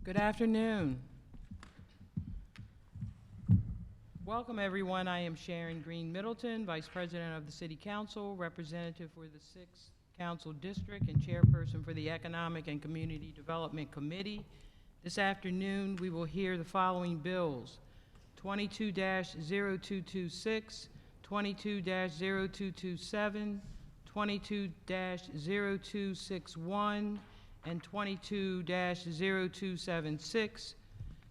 Good afternoon. Welcome, everyone. I am Sharon Green Middleton, Vice President of the City Council, representative for the 6th Council District, and Chairperson for the Economic and Community Development Committee. This afternoon, we will hear the following bills: 22-0226, 22-0227, 22-0261, and 22-0276.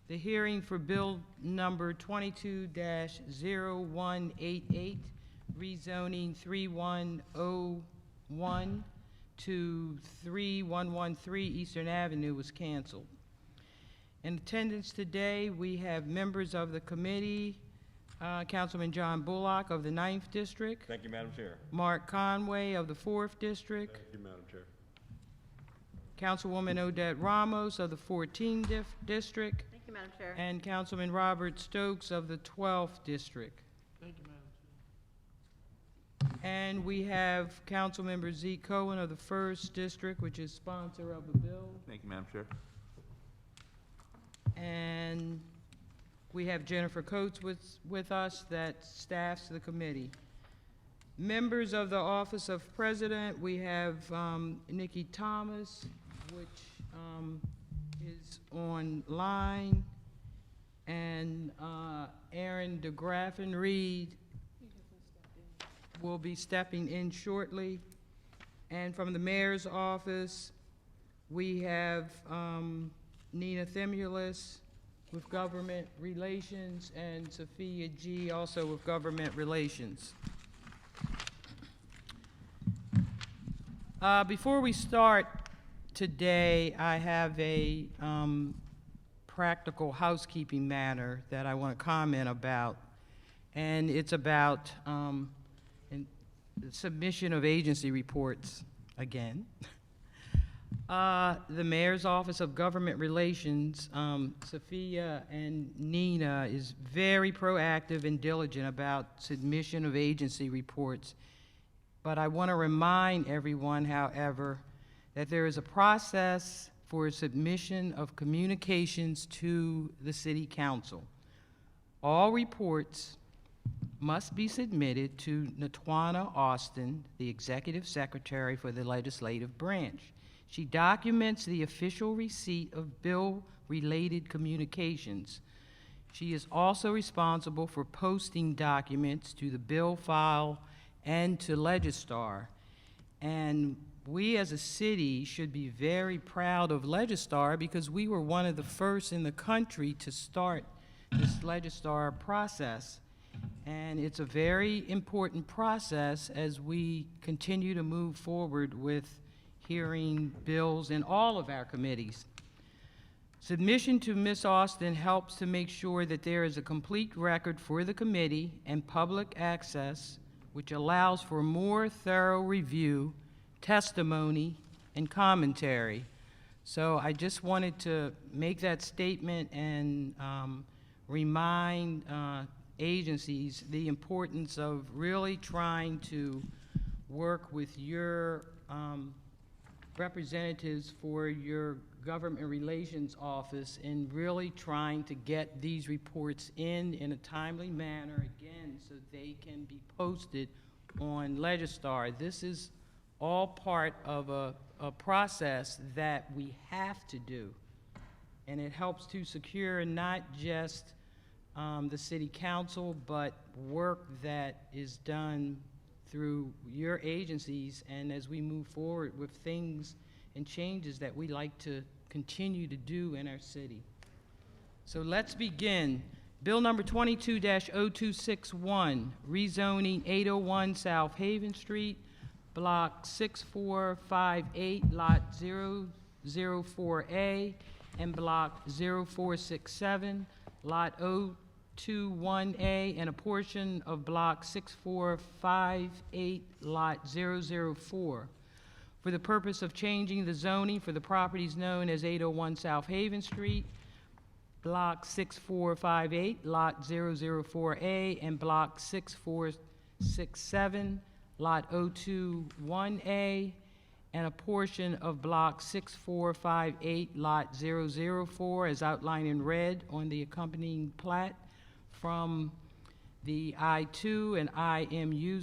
The hearing for Bill number 22-0188, rezoning 3101 to 3113 Eastern Avenue, was canceled. In attendance today, we have members of the committee, Councilman John Bullock of the 9th District. Thank you, Madam Chair. Mark Conway of the 4th District. Thank you, Madam Chair. Councilwoman Odette Ramos of the 14th District. Thank you, Madam Chair. And Councilman Robert Stokes of the 12th District. Thank you, Madam Chair. And we have Councilmember Zeke Cohen of the 1st District, which is sponsor of the bill. Thank you, Madam Chair. And we have Jennifer Coates with us that staffs the committee. Members of the Office of President, we have Nikki Thomas, which is online, and Aaron DeGraffin Reed will be stepping in shortly. And from the mayor's office, we have Nina Thimulis with Government Relations and Sophia G. also with Government Relations. Before we start today, I have a practical housekeeping matter that I want to comment about, and it's about the submission of agency reports again. The Mayor's Office of Government Relations, Sophia and Nina, is very proactive and diligent about submission of agency reports. But I want to remind everyone, however, that there is a process for submission of communications to the City Council. All reports must be submitted to Natwana Austin, the Executive Secretary for the Legislative Branch. She documents the official receipt of bill-related communications. She is also responsible for posting documents to the bill file and to Legistar. And we as a city should be very proud of Legistar because we were one of the first in the country to start this Legistar process. And it's a very important process as we continue to move forward with hearing bills in all of our committees. Submission to Ms. Austin helps to make sure that there is a complete record for the committee and public access, which allows for more thorough review, testimony, and commentary. So I just wanted to make that statement and remind agencies the importance of really trying to work with your representatives for your government relations office in really trying to get these reports in a timely manner, again, so they can be posted on Legistar. This is all part of a process that we have to do, and it helps to secure not just the City Council, but work that is done through your agencies, and as we move forward with things and changes that we like to continue to do in our city. So let's begin. Bill number 22-0261, rezoning 801 South Haven Street, block 6458, lot 004A, and block 0467, lot 021A, and a portion of block 6458, lot 004. For the purpose of changing the zoning for the properties known as 801 South Haven Street, block 6458, lot 004A, and block 6467, lot 021A, and a portion of Block 6458, Lot 004, as outlined in red on the accompanying plat, from the I-2 and IMU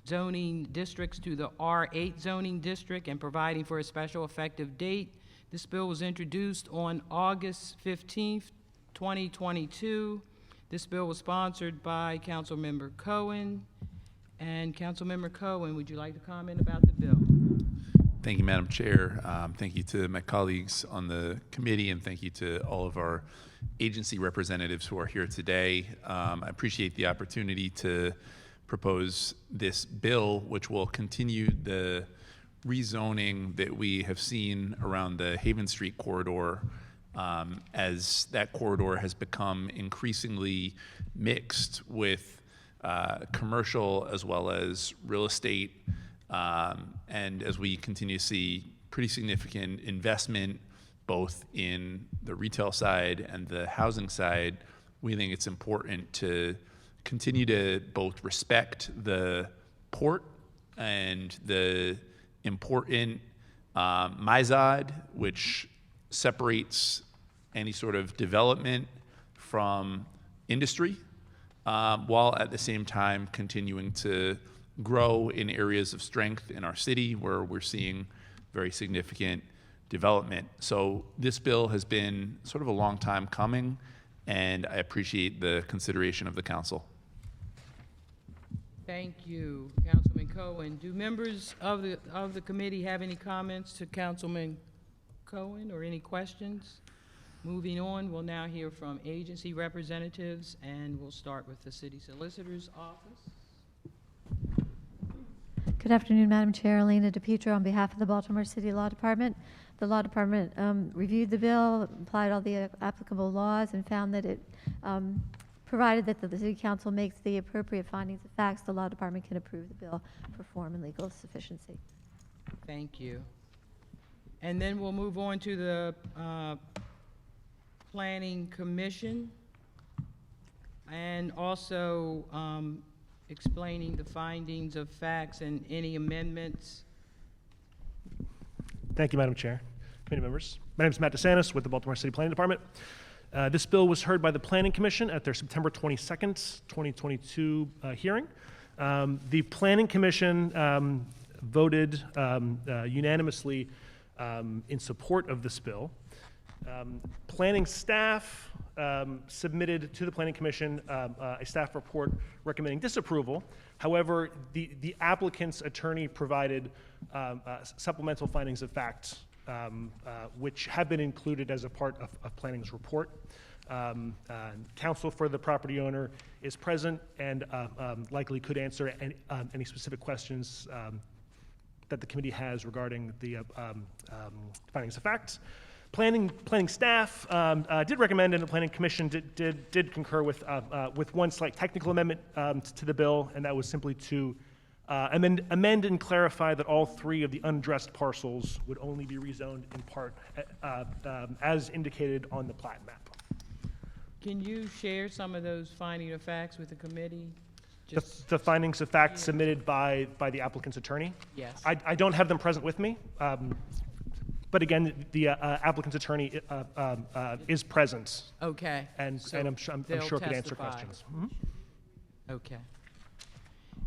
zoning districts to the R8 zoning district, and providing for a special effective date. This bill was introduced on August 15th, 2022. This bill was sponsored by Councilmember Cohen. And Councilmember Cohen, would you like to comment about the bill? Thank you, Madam Chair. Thank you to my colleagues on the committee, and thank you to all of our agency representatives who are here today. I appreciate the opportunity to propose this bill, which will continue the rezoning that we have seen around the Haven Street corridor, as that corridor has become increasingly mixed with commercial as well as real estate. And as we continue to see pretty significant investment both in the retail side and the housing side, we think it's important to continue to both respect the port and the important MIZOD, which separates any sort of development from industry, while at the same time continuing to grow in areas of strength in our city where we're seeing very significant development. So this bill has been sort of a long time coming, and I appreciate the consideration of the council. Thank you, Councilman Cohen. Do members of the committee have any comments to Councilman Cohen or any questions? Moving on, we'll now hear from agency representatives, and we'll start with the City Solicitor's Office. Good afternoon, Madam Chair. Elena DePietro on behalf of the Baltimore City Law Department. The Law Department reviewed the bill, applied all the applicable laws, and found that it, provided that the City Council makes the appropriate findings of facts, the Law Department can approve the bill for form and legal sufficiency. Thank you. And then we'll move on to the Planning Commission, and also explaining the findings of facts and any amendments. Thank you, Madam Chair. Committee members. My name is Matt DeSantis with the Baltimore City Planning Department. This bill was heard by the Planning Commission at their September 22nd, 2022 hearing. The Planning Commission voted unanimously in support of this bill. Planning staff submitted to the Planning Commission a staff report recommending disapproval. However, the applicant's attorney provided supplemental findings of fact, which have been included as a part of Planning's report. Counsel for the property owner is present and likely could answer any specific questions that the committee has regarding the findings of facts. Planning staff did recommend, and the Planning Commission did concur with one slight technical amendment to the bill, and that was simply to amend and clarify that all three of the unaddressed parcels would only be rezoned in part as indicated on the plat map. Can you share some of those findings of facts with the committee? The findings of fact submitted by the applicant's attorney? Yes. I don't have them present with me. But again, the applicant's attorney is present, Okay. and So I'm they'll sure could answer testify. questions. Mhm. Okay.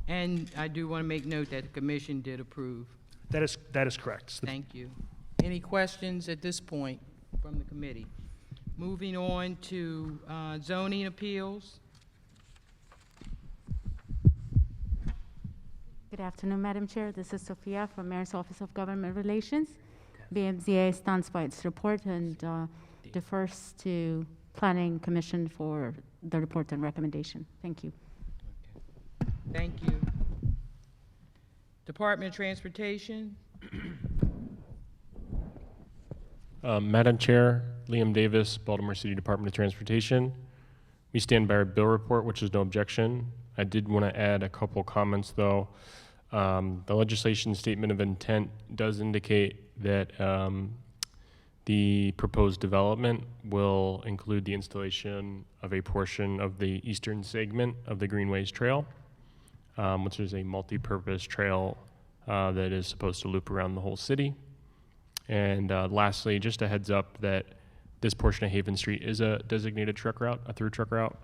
And I do want to make note that the commission did approve. That is correct. Thank you. Any questions at this point from the committee? Moving on to zoning appeals. Good afternoon, Madam Chair. This is Sophia from Mayor's Office of Government Relations. BMZA stands by its report and defers to Planning Commission for the report and recommendation. Thank you. Thank you. Department of Transportation. Madam Chair, Liam Davis, Baltimore City Department of Transportation. We stand by our bill report, which is no objection. I did want to add a couple comments, though. The legislation statement of intent does indicate that the proposed development will include the installation of a portion of the eastern segment of the Greenways Trail, which is a multi-purpose trail that is supposed to loop around the whole city. And lastly, just a heads up that this portion of Haven Street is a designated truck route, a through truck route.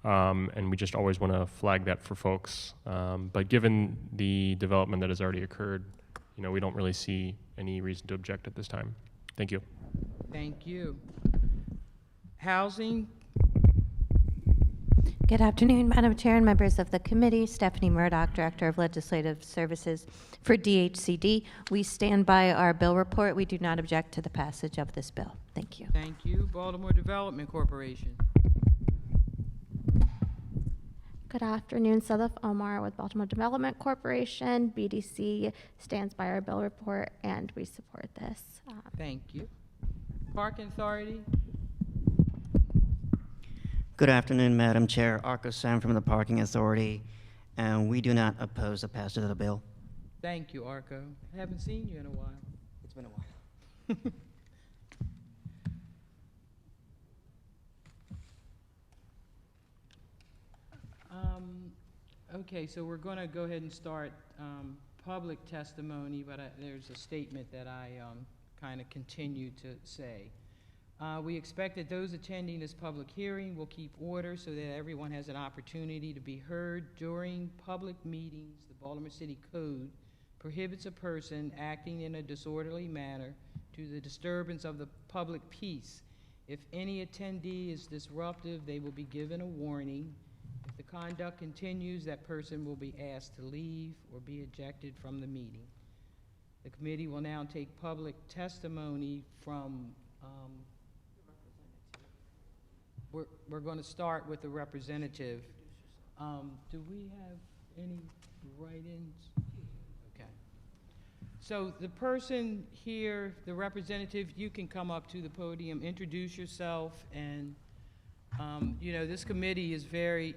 And we just always want to flag that for folks. But given the development that has already occurred, we don't really see any reason to object at this time. Thank you. Thank you. Housing, Good afternoon, Madam Chair and members of the committee. Stephanie Murdoch, Director of Legislative Services for DHCD. We stand by our bill report. We do not object to the passage of this bill. Thank you. thank you. Baltimore Development Corporation. Good afternoon, Sadaf Omar with Baltimore Development Corporation. BDC stands by our bill report, and we support this. Thank you. Parking Authority, Good afternoon, Madam Chair. Arco Sam from the Parking Authority, and we do not oppose the passage of the bill. thank you, Arco. Haven't seen you in a while. It's been a while. Okay, so we're going to go ahead and start public testimony, but there's a statement that I kind of continue to say. We expect that those attending this public hearing will keep order so that everyone has an opportunity to be heard during public meetings. The Baltimore City Code prohibits a person acting in a disorderly manner to the disturbance of the public peace. If any attendee is disruptive, they will be given a warning. If the conduct continues, that person will be asked to leave or be ejected from the meeting. The committee will now take public testimony from, we're going to start with the representative. Do we have any write-ins? Okay. So the person here, the representative, you can come up to the podium, introduce yourself, and this committee is very,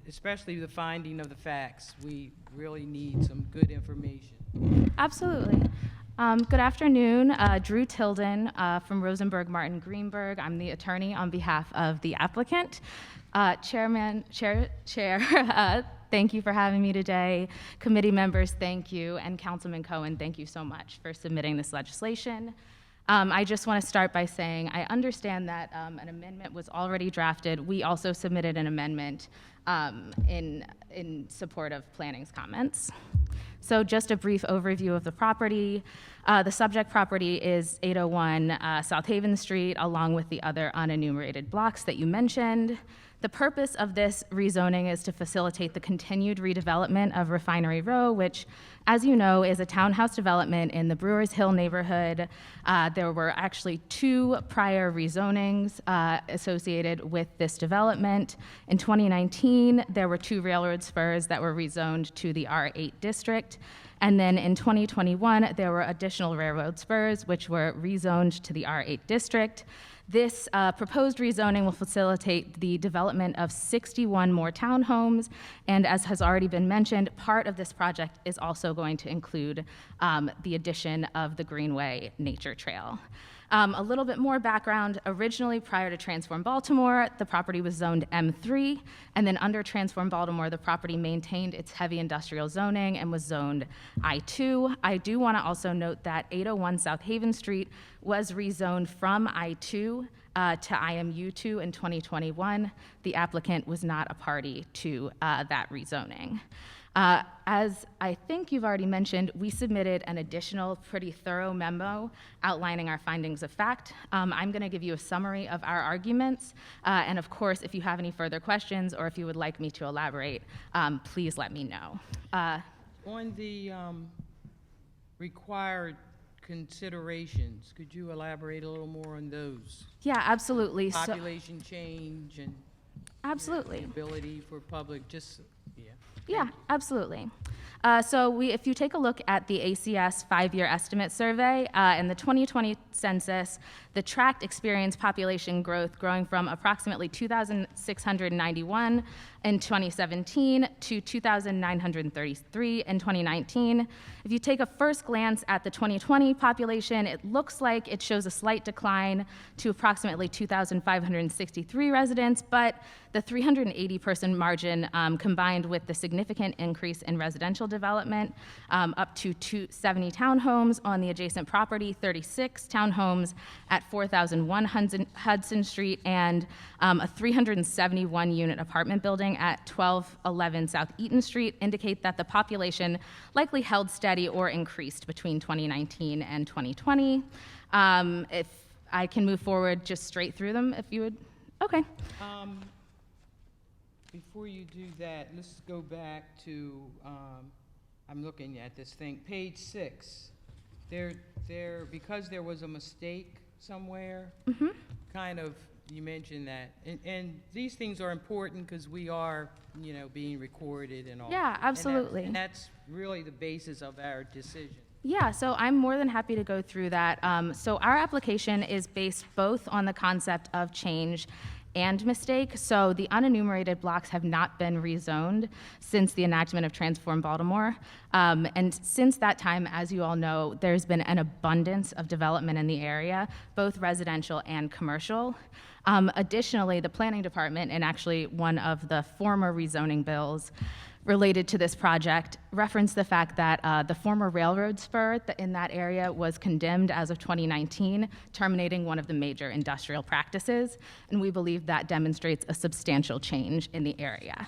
especially the finding of the facts, we really need some good information. Absolutely. Good afternoon, Drew Tilden from Rosenberg Martin Greenberg. I'm the attorney on behalf of the applicant. Chair, thank you for having me today. Committee members, thank you. And Councilman Cohen, thank you so much for submitting this legislation. I just want to start by saying I understand that an amendment was already drafted. We also submitted an amendment in support of planning's comments. So just a brief overview of the property. The subject property is 801 South Haven Street, along with the other unenumerated blocks that you mentioned. The purpose of this rezoning is to facilitate the continued redevelopment of Refinery Row, which, as you know, is a townhouse development in the Brewers Hill neighborhood. There were actually 2 prior rezonings associated with this development. In 2019, there were 2 railroad spurs that were rezoned to the R8 district. And then in 2021, there were additional railroad spurs, which were rezoned to the R8 district. This proposed rezoning will facilitate the development of 61 more townhomes, and as has already been mentioned, part of this project is also going to include the addition of the Greenway Nature Trail. A little bit more background. Originally, prior to Transform Baltimore, the property was zoned M3, and then under Transform Baltimore, the property maintained its heavy industrial zoning and was zoned I2. I do want to also note that 801 South Haven Street was rezoned from I2 to IMU2 in 2021. The applicant was not a party to that rezoning. As I think you've already mentioned, we submitted an additional pretty thorough memo outlining our findings of fact. I'm going to give you a summary of our arguments, and of course, if you have any further questions or if you would like me to elaborate, please let me know. On the required considerations, could you elaborate a little more on those? Yeah, absolutely. Population change and Absolutely. ability for public, just, yeah. Yeah, absolutely. If you take a look at the ACS 5-year estimate survey, in the 2020 census, the tract experienced population growth growing from approximately 2,691 in 2017 to 2,933 in 2019. If you take a first glance at the 2020 population, it looks like it shows a slight decline to approximately 2,563 residents, but the 380-person margin combined with the significant increase in residential development, up to 270 townhomes on the adjacent property, 36 townhomes at 4001 Hudson Street, and a 371-unit apartment building at 1211 South Eaton Street, indicate that the population likely held steady or increased between 2019 and 2020. If I can move forward just straight through them, if you would. Okay. Before you do that, let's go back to, I'm looking at this thing, page 6. Because there was a mistake somewhere, kind of, you mentioned that. And these things are important because we are, being recorded and all. Yeah, absolutely. And that's really the basis of our decision. Yeah, so I'm more than happy to go through that. So our application is based both on the concept of change and mistake. So the unenumerated blocks have not been rezoned since the enactment of Transform Baltimore. And since that time, as you all know, there's been an abundance of development in the area, both residential and commercial. Additionally, the planning department, and actually one of the former rezoning bills related to this project, referenced the fact that the former railroad spur in that area was condemned as of 2019, terminating one of the major industrial practices, and we believe that demonstrates a substantial change in the area.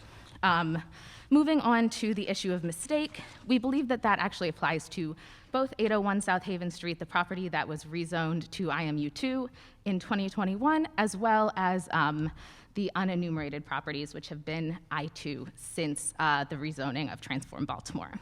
Moving on to the issue of mistake, we believe that that actually applies to both 801 South Haven Street, the property that was rezoned to IMU2 in 2021, as well as the unenumerated properties, which have been I2 since the rezoning of Transform Baltimore.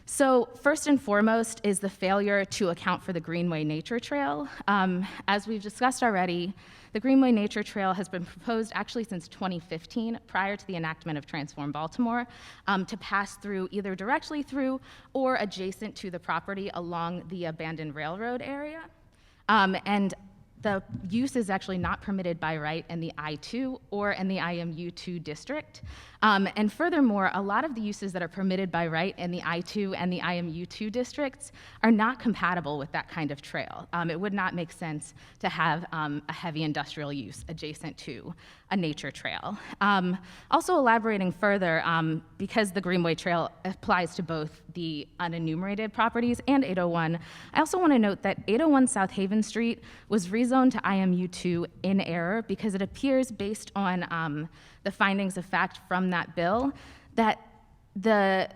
So first and foremost is the failure to account for the Greenway Nature Trail. As we've discussed already, the Greenway Nature Trail has been proposed actually since 2015, prior to the enactment of Transform Baltimore, to pass through either directly through or adjacent to the property along the abandoned railroad area. And the use is actually not permitted by right in the I2 or in the IMU2 district. And furthermore, a lot of the uses that are permitted by right in the I2 and the IMU2 districts are not compatible with that kind of trail. It would not make sense to have a heavy industrial use adjacent to a nature trail. Also elaborating further, because the Greenway Trail applies to both the unenumerated properties and 801, I also want to note that 801 South Haven Street was rezoned to IMU2 in error because it appears, based on the findings of fact from that bill, that the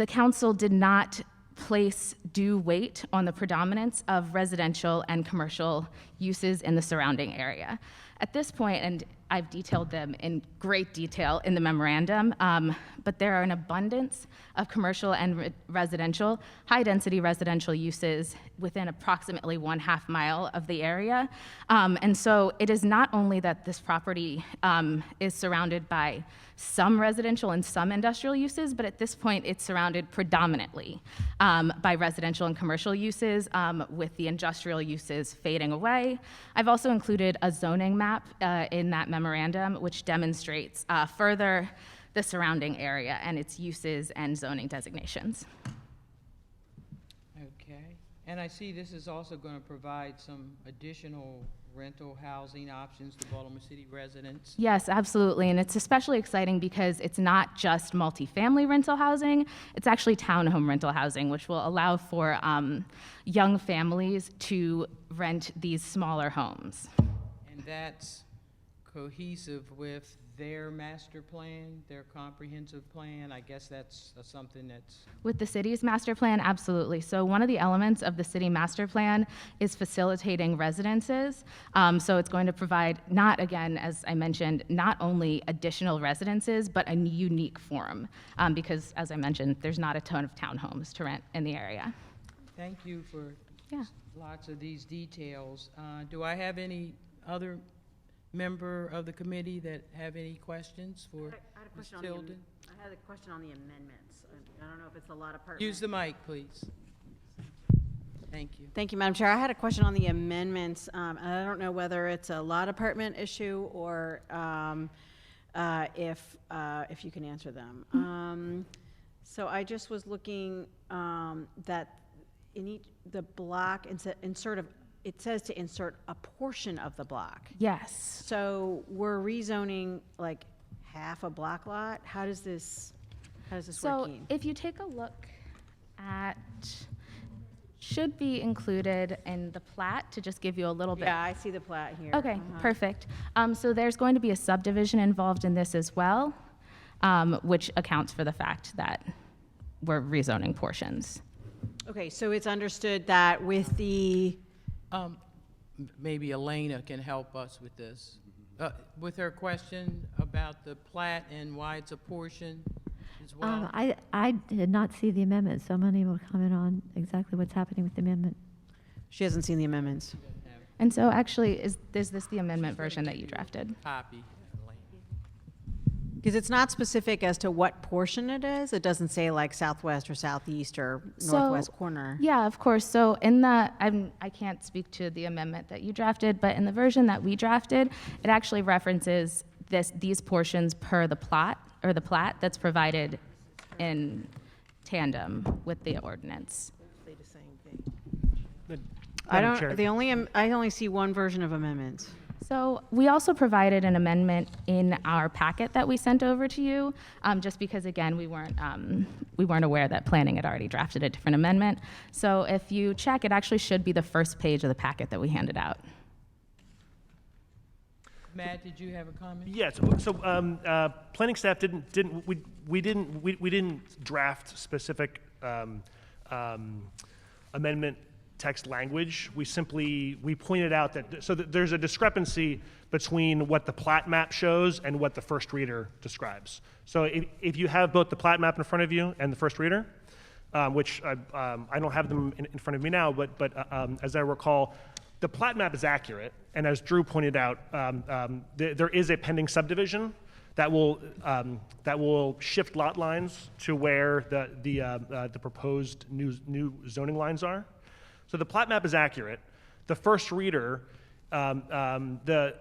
council did not place due weight on the predominance of residential and commercial uses in the surrounding area. At this point, and I've detailed them in great detail in the memorandum, but there are an abundance of commercial and residential, high-density residential uses within approximately 1/2 mile of the area. And so it is not only that this property is surrounded by some residential and some industrial uses, but at this point it's surrounded predominantly by residential and commercial uses, with the industrial uses fading away. I've also included a zoning map in that memorandum, which demonstrates further the surrounding area and its uses and zoning designations. Okay. And I see this is also going to provide some additional rental housing options to Baltimore City residents. Yes, absolutely, and it's especially exciting because it's not just multifamily rental housing, it's actually townhome rental housing, which will allow for young families to rent these smaller homes. And that's cohesive with their master plan, their comprehensive plan. I guess that's something that's... With the city's master plan, absolutely. So one of the elements of the city master plan is facilitating residences. So it's going to provide, not, again, as I mentioned, not only additional residences, but a unique form. Because, as I mentioned, there's not a ton of townhomes to rent in the area. Thank you for Yeah. lots of these details. Do I have any other member of the committee that have any questions for Ms. Tilden? I had a question on the amendments. I don't know if it's a lot of part. Use the mic, please. Thank you. Thank you, Madam Chair. I had a question on the amendments. And I don't know whether it's a lot apartment issue or if you can answer them. So I just was looking that in each the block it says to insert a portion of the block. Yes. So we're rezoning like half a block lot. How does this? How does this So work? Ian? if you take a look at, should be included in the plat to just give you a little bit. Yeah, I see the plat here. Okay, Uh-huh. perfect. So there's going to be a subdivision involved in this as well, which accounts for the fact that we're rezoning portions. Okay, so it's understood that with the, Maybe Elena can help us with this. With her question about the plat and why it's a portion as well. I did not see the amendment, so I'm unable to comment on exactly what's happening with the amendment. she hasn't seen the amendments. And so actually, is this the amendment version that you drafted? Copy. Because it's not specific as to what portion it is. It doesn't say like southwest or southeast or northwest corner. Yeah, of course. So in the, I can't speak to the amendment that you drafted, but in the version that we drafted, it actually references these portions per the plot, or the plat that's provided in tandem with the ordinance. I Madam Chair. I only see one version of amendments. So we also provided an amendment in our packet that we sent over to you, just because, again, we weren't aware that planning had already drafted a different amendment. So if you check, it actually should be the first page of the packet that we handed out. Matt, did you have a comment? Yes. So planning staff didn't draft specific amendment text language. We pointed out that there's a discrepancy between what the plat map shows and what the first reader describes. So if you have both the plat map in front of you and the first reader, which I don't have them in front of me now, but as I recall, the plat map is accurate, and as Drew pointed out, there is a pending subdivision that will shift lot lines to where the proposed new zoning lines are. So the plat map is accurate. The first reader, the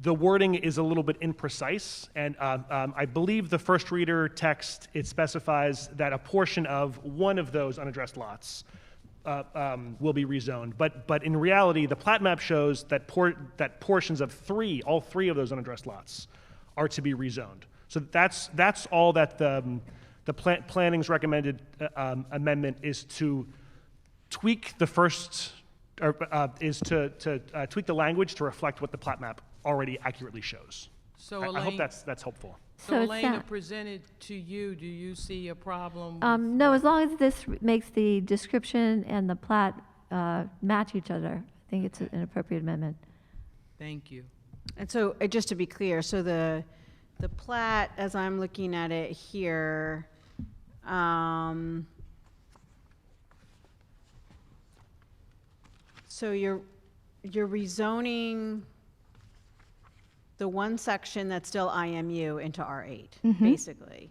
wording is a little bit imprecise, and I believe the first reader text, it specifies that a portion of one of those unaddressed lots will be rezoned. But in reality, the plat map shows that portions of all three of those unaddressed lots are to be rezoned. So that's all that the planning's recommended amendment is to tweak the first, or tweak the language to reflect what the plat map already accurately shows. So I hope Elaine, that's helpful. so it's Elena not- presented to you, do you see a problem? No, as long as this makes the description and the plat match each other, I think it's an appropriate amendment. Thank you. And so, just to be clear, so the plat, as I'm looking at it here, so you're rezoning the one section that's still IMU into R8, basically.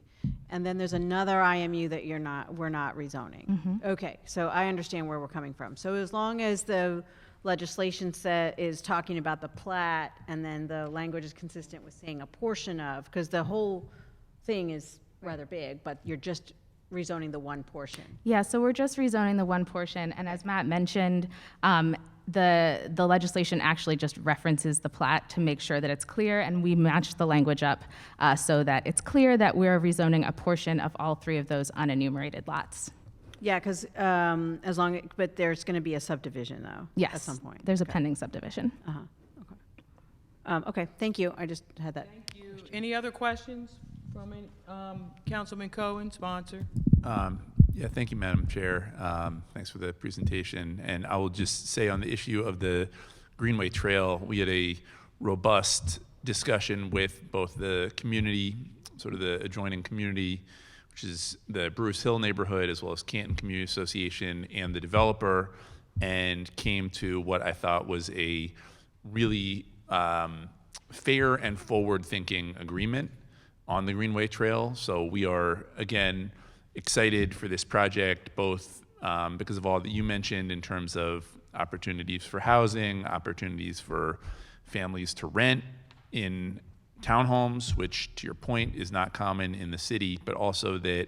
And then there's another IMU that we're not rezoning. Okay, so I understand where we're coming from. So as long as the legislation is talking about the plat, and then the language is consistent with saying a portion of, because the whole thing is rather big, but you're just rezoning the one portion. Yeah, so we're just rezoning the one portion, and as Matt mentioned, the legislation actually just references the plat to make sure that it's clear, and we matched the language up so that it's clear that we're rezoning a portion of all three of those unenumerated lots. Yeah, because but there's going to be a subdivision, though, Yes, at some point. there's a pending subdivision. Okay, thank you. I just had that. Thank you. Any other questions from Councilman Cohen, sponsor? Yeah, thank you, Madam Chair. Thanks for the presentation. And I will just say on the issue of the Greenway Trail, we had a robust discussion with both the community, sort of the adjoining community, which is the Bruce Hill neighborhood, as well as Canton Community Association, and the developer, and came to what I thought was a really fair and forward-thinking agreement on the Greenway Trail. So we are, again, excited for this project, both because of all that you mentioned in terms of opportunities for housing, opportunities for families to rent in townhomes, which, to your point, is not common in the city, but also that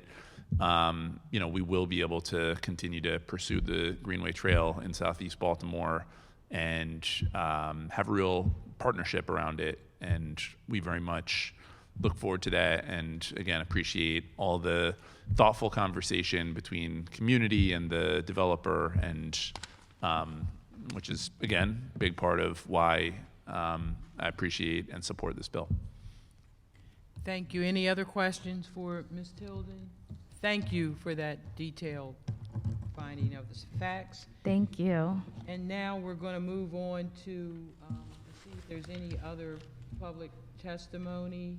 we will be able to continue to pursue the Greenway Trail in Southeast Baltimore and have a real partnership around it. And we very much look forward to that, and again, appreciate all the thoughtful conversation between community and the developer, and which is, again, a big part of why I appreciate and support this bill. Thank you. Any other questions for Ms. Tilden? Thank you for that detailed finding of the facts. Thank you. And now we're going to move on to see if there's any other public testimony,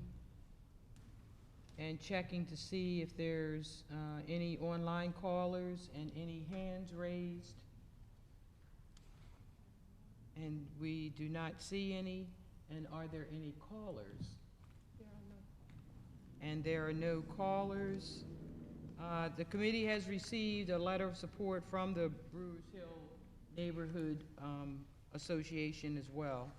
and checking to see if there's any online callers and any hands raised. And we do not see any. And are there any callers? And there are no callers. The committee has received a letter of support from the Brewers Hill Neighborhood Association as well.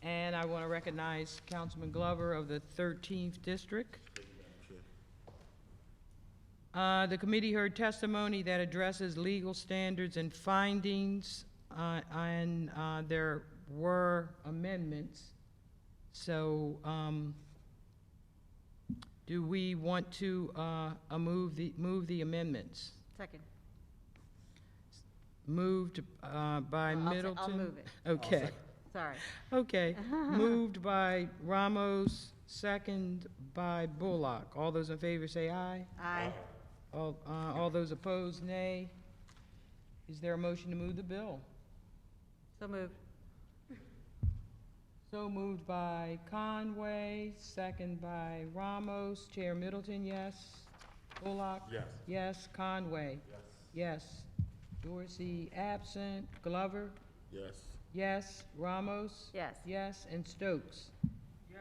And I want to recognize Councilman Glover of the 13th District. The committee heard testimony that addresses legal standards and findings, and there were amendments. So do we want to move the amendments? Second. Moved by Middleton? I'll move it. Okay. Sorry. Okay. Moved by Ramos, second by Bullock. All those in favor say aye. Aye. All those opposed, nay. Is there a motion to move the bill? So moved. So moved by Conway, second by Ramos. Chair Middleton, yes. Bullock? Yes. Yes. Conway? Yes. Dorsey absent. Glover? Yes. Yes. Ramos? Yes. Yes. And Stokes? Yes.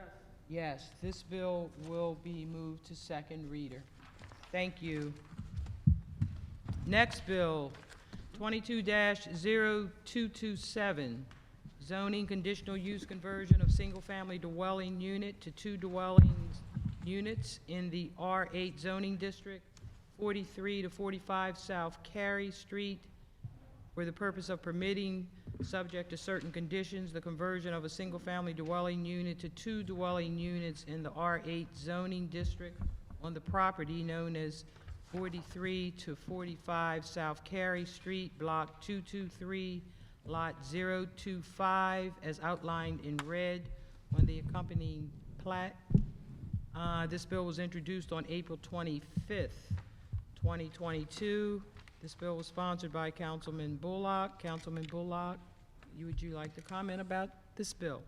Yes. This bill will be moved to second reader. Thank you. Next bill, 22-0227, zoning conditional use conversion of single-family dwelling unit to two dwelling units in the R8 zoning district, 43 to 45 South Carey Street, for the purpose of permitting, subject to certain conditions, the conversion of a single-family dwelling unit to two dwelling units in the R8 zoning district on the property known as 43 to 45 South Carey Street, Block 223, Lot 025, as outlined in red on the accompanying plat. This bill was introduced on April 25th, 2022. This bill was sponsored by Councilman Bullock. Councilman Bullock, would you like to comment about this bill?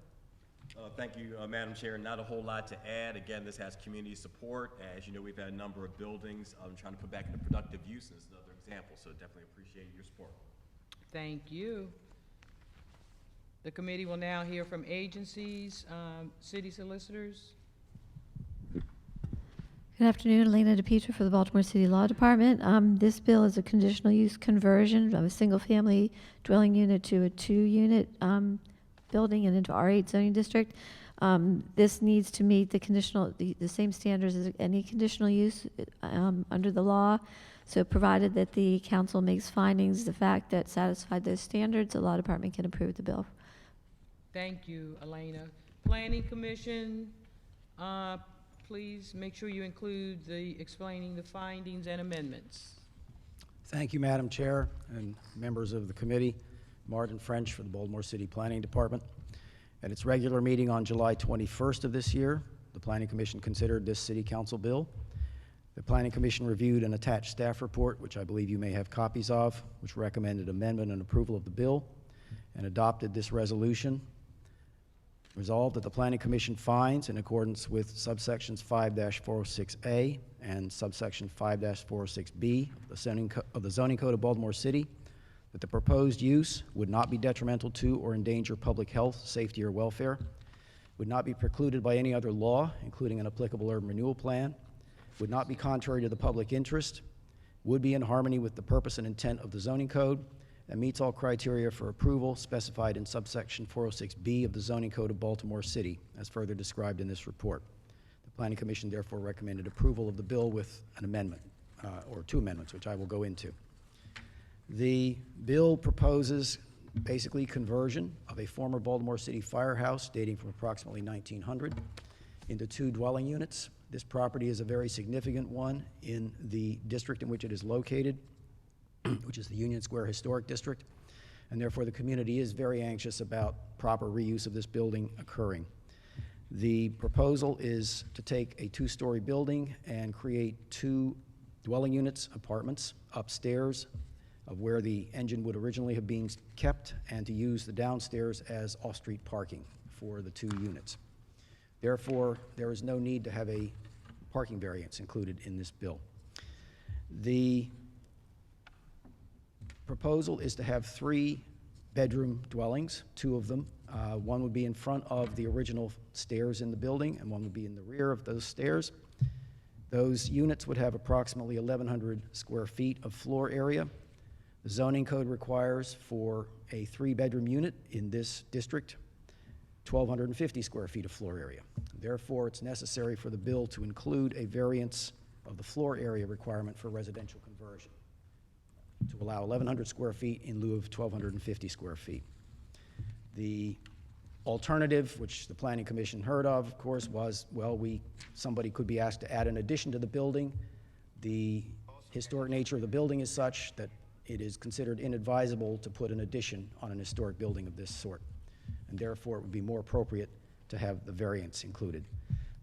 Thank you, Madam Chair. Not a whole lot to add. Again, this has community support. As you know, we've had a number of buildings trying to put back into productive use, and this is another example, so definitely appreciate your support. Thank you. The committee will now hear from agencies, city solicitors. Good afternoon, Elena DePietro for the Baltimore City Law Department. This bill is a conditional use conversion of a single-family dwelling unit to a two-unit building and into R8 zoning district. This needs to meet the same standards as any conditional use under the law. So provided that the council makes findings, the fact that satisfied those standards, the law department can approve the bill. Thank you, Elena. Planning Commission, please make sure you include the explaining the findings and amendments. Thank you, Madam Chair and members of the committee. Martin French for the Baltimore City Planning Department. At its regular meeting on July 21st of this year, the Planning Commission considered this City Council bill. The Planning Commission reviewed an attached staff report, which I believe you may have copies of, which recommended amendment and approval of the bill, and adopted this resolution. Resolved that the Planning Commission finds, in accordance with subsections 5-406A and subsection 5-406B of the Zoning Code of Baltimore City, that the proposed use would not be detrimental to or endanger public health, safety, or welfare, would not be precluded by any other law, including an applicable urban renewal plan, would not be contrary to the public interest, would be in harmony with the purpose and intent of the zoning code, and meets all criteria for approval specified in subsection 406B of the Zoning Code of Baltimore City, as further described in this report. The Planning Commission therefore recommended approval of the bill with an amendment, or two amendments, which I will go into. The bill proposes basically conversion of a former Baltimore City firehouse dating from approximately 1900 into 2 dwelling units. This property is a very significant one in the district in which it is located, which is the Union Square Historic District, and therefore the community is very anxious about proper reuse of this building occurring. The proposal is to take a 2-story building and create 2 dwelling units, apartments, upstairs of where the engine would originally have been kept, and to use the downstairs as off-street parking for the 2 units. Therefore, there is no need to have a parking variance included in this bill. The proposal is to have 3-bedroom dwellings, 2 of them. One would be in front of the original stairs in the building, and one would be in the rear of those stairs. Those units would have approximately 1,100 square feet of floor area. The zoning code requires for a 3-bedroom unit in this district 1,250 square feet of floor area. Therefore, it's necessary for the bill to include a variance of the floor area requirement for residential conversion to allow 1,100 square feet in lieu of 1,250 square feet. The alternative, which the Planning Commission heard of course, was, well, somebody could be asked to add an addition to the building. The historic nature of the building is such that it is considered inadvisable to put an addition on an historic building of this sort, and therefore it would be more appropriate to have the variance included.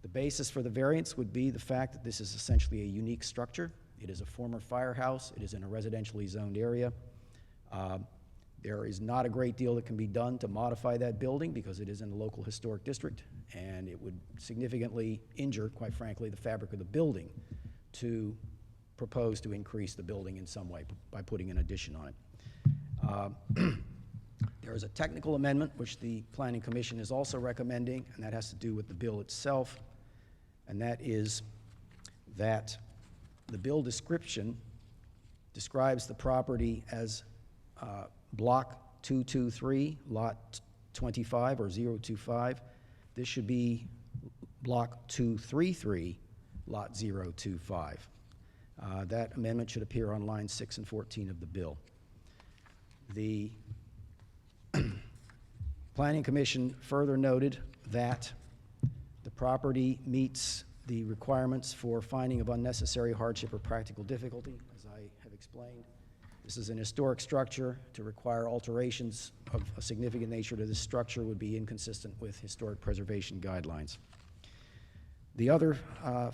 The basis for the variance would be the fact that this is essentially a unique structure. It is a former firehouse. It is in a residentially zoned area. There is not a great deal that can be done to modify that building because it is in the local historic district, and it would significantly injure, quite frankly, the fabric of the building to propose to increase the building in some way by putting an addition on it. There is a technical amendment which the Planning Commission is also recommending, and that has to do with the bill itself, and that is that the bill description describes the property as Block 223, Lot 25 or 025. This should be Block 233, Lot 025. That amendment should appear on lines 6 and 14 of the bill. The Planning Commission further noted that the property meets the requirements for finding of unnecessary hardship or practical difficulty, as I have explained. This is an historic structure. To require alterations of a significant nature to this structure would be inconsistent with historic preservation guidelines. The other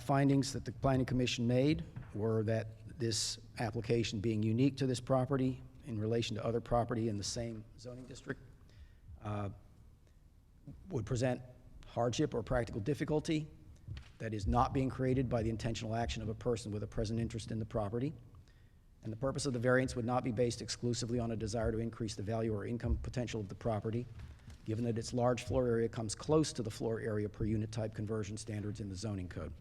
findings that the Planning Commission made were that this application being unique to this property in relation to other property in the same zoning district would present hardship or practical difficulty that is not being created by the intentional action of a person with a present interest in the property. And the purpose of the variance would not be based exclusively on a desire to increase the value or income potential of the property, given that its large floor area comes close to the floor area per unit type conversion standards in the zoning code.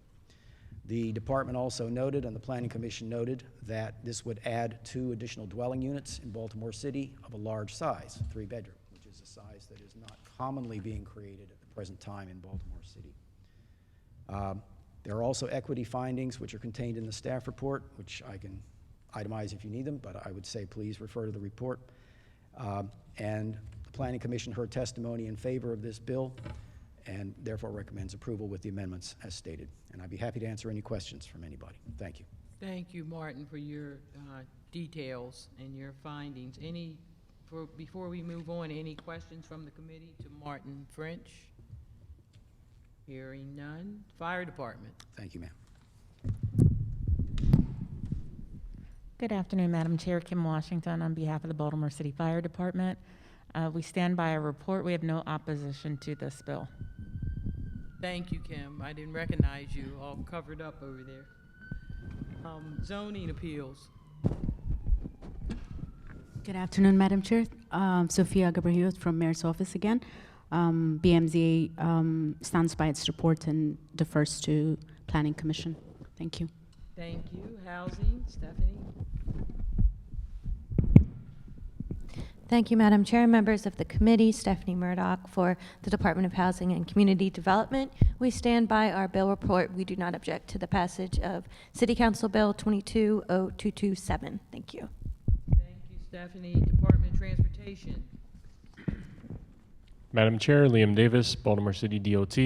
The department also noted, and the Planning Commission noted, that this would add 2 additional dwelling units in Baltimore City of a large size, 3-bedroom, which is a size that is not commonly being created at the present time in Baltimore City. There are also equity findings which are contained in the staff report, which I can itemize if you need them, but I would say please refer to the report. And the Planning Commission heard testimony in favor of this bill and therefore recommends approval with the amendments as stated. And I'd be happy to answer any questions from anybody. Thank you. Thank you, Martin, for your details and your findings. Before we move on, any questions from the committee to Martin French? Hearing none. Fire Department. Thank you, ma'am. Good afternoon, Madam Chair. Kim Washington on behalf of the Baltimore City Fire Department. We stand by our report. We have no opposition to this bill. Thank you, Kim. I didn't recognize you, all covered up over there. Zoning appeals. Good afternoon, Madam Chair. Sophia Gabriel from Mayor's Office again. BMZA stands by its report and defers to Planning Commission. Thank you. Thank you. Housing, Stephanie. Thank you, Madam Chair, members of the committee. Stephanie Murdoch for the Department of Housing and Community Development. We stand by our bill report. We do not object to the passage of City Council Bill 220227. Thank you. Thank you, Stephanie. Department of Transportation. Madam Chair, Liam Davis, Baltimore City DOT.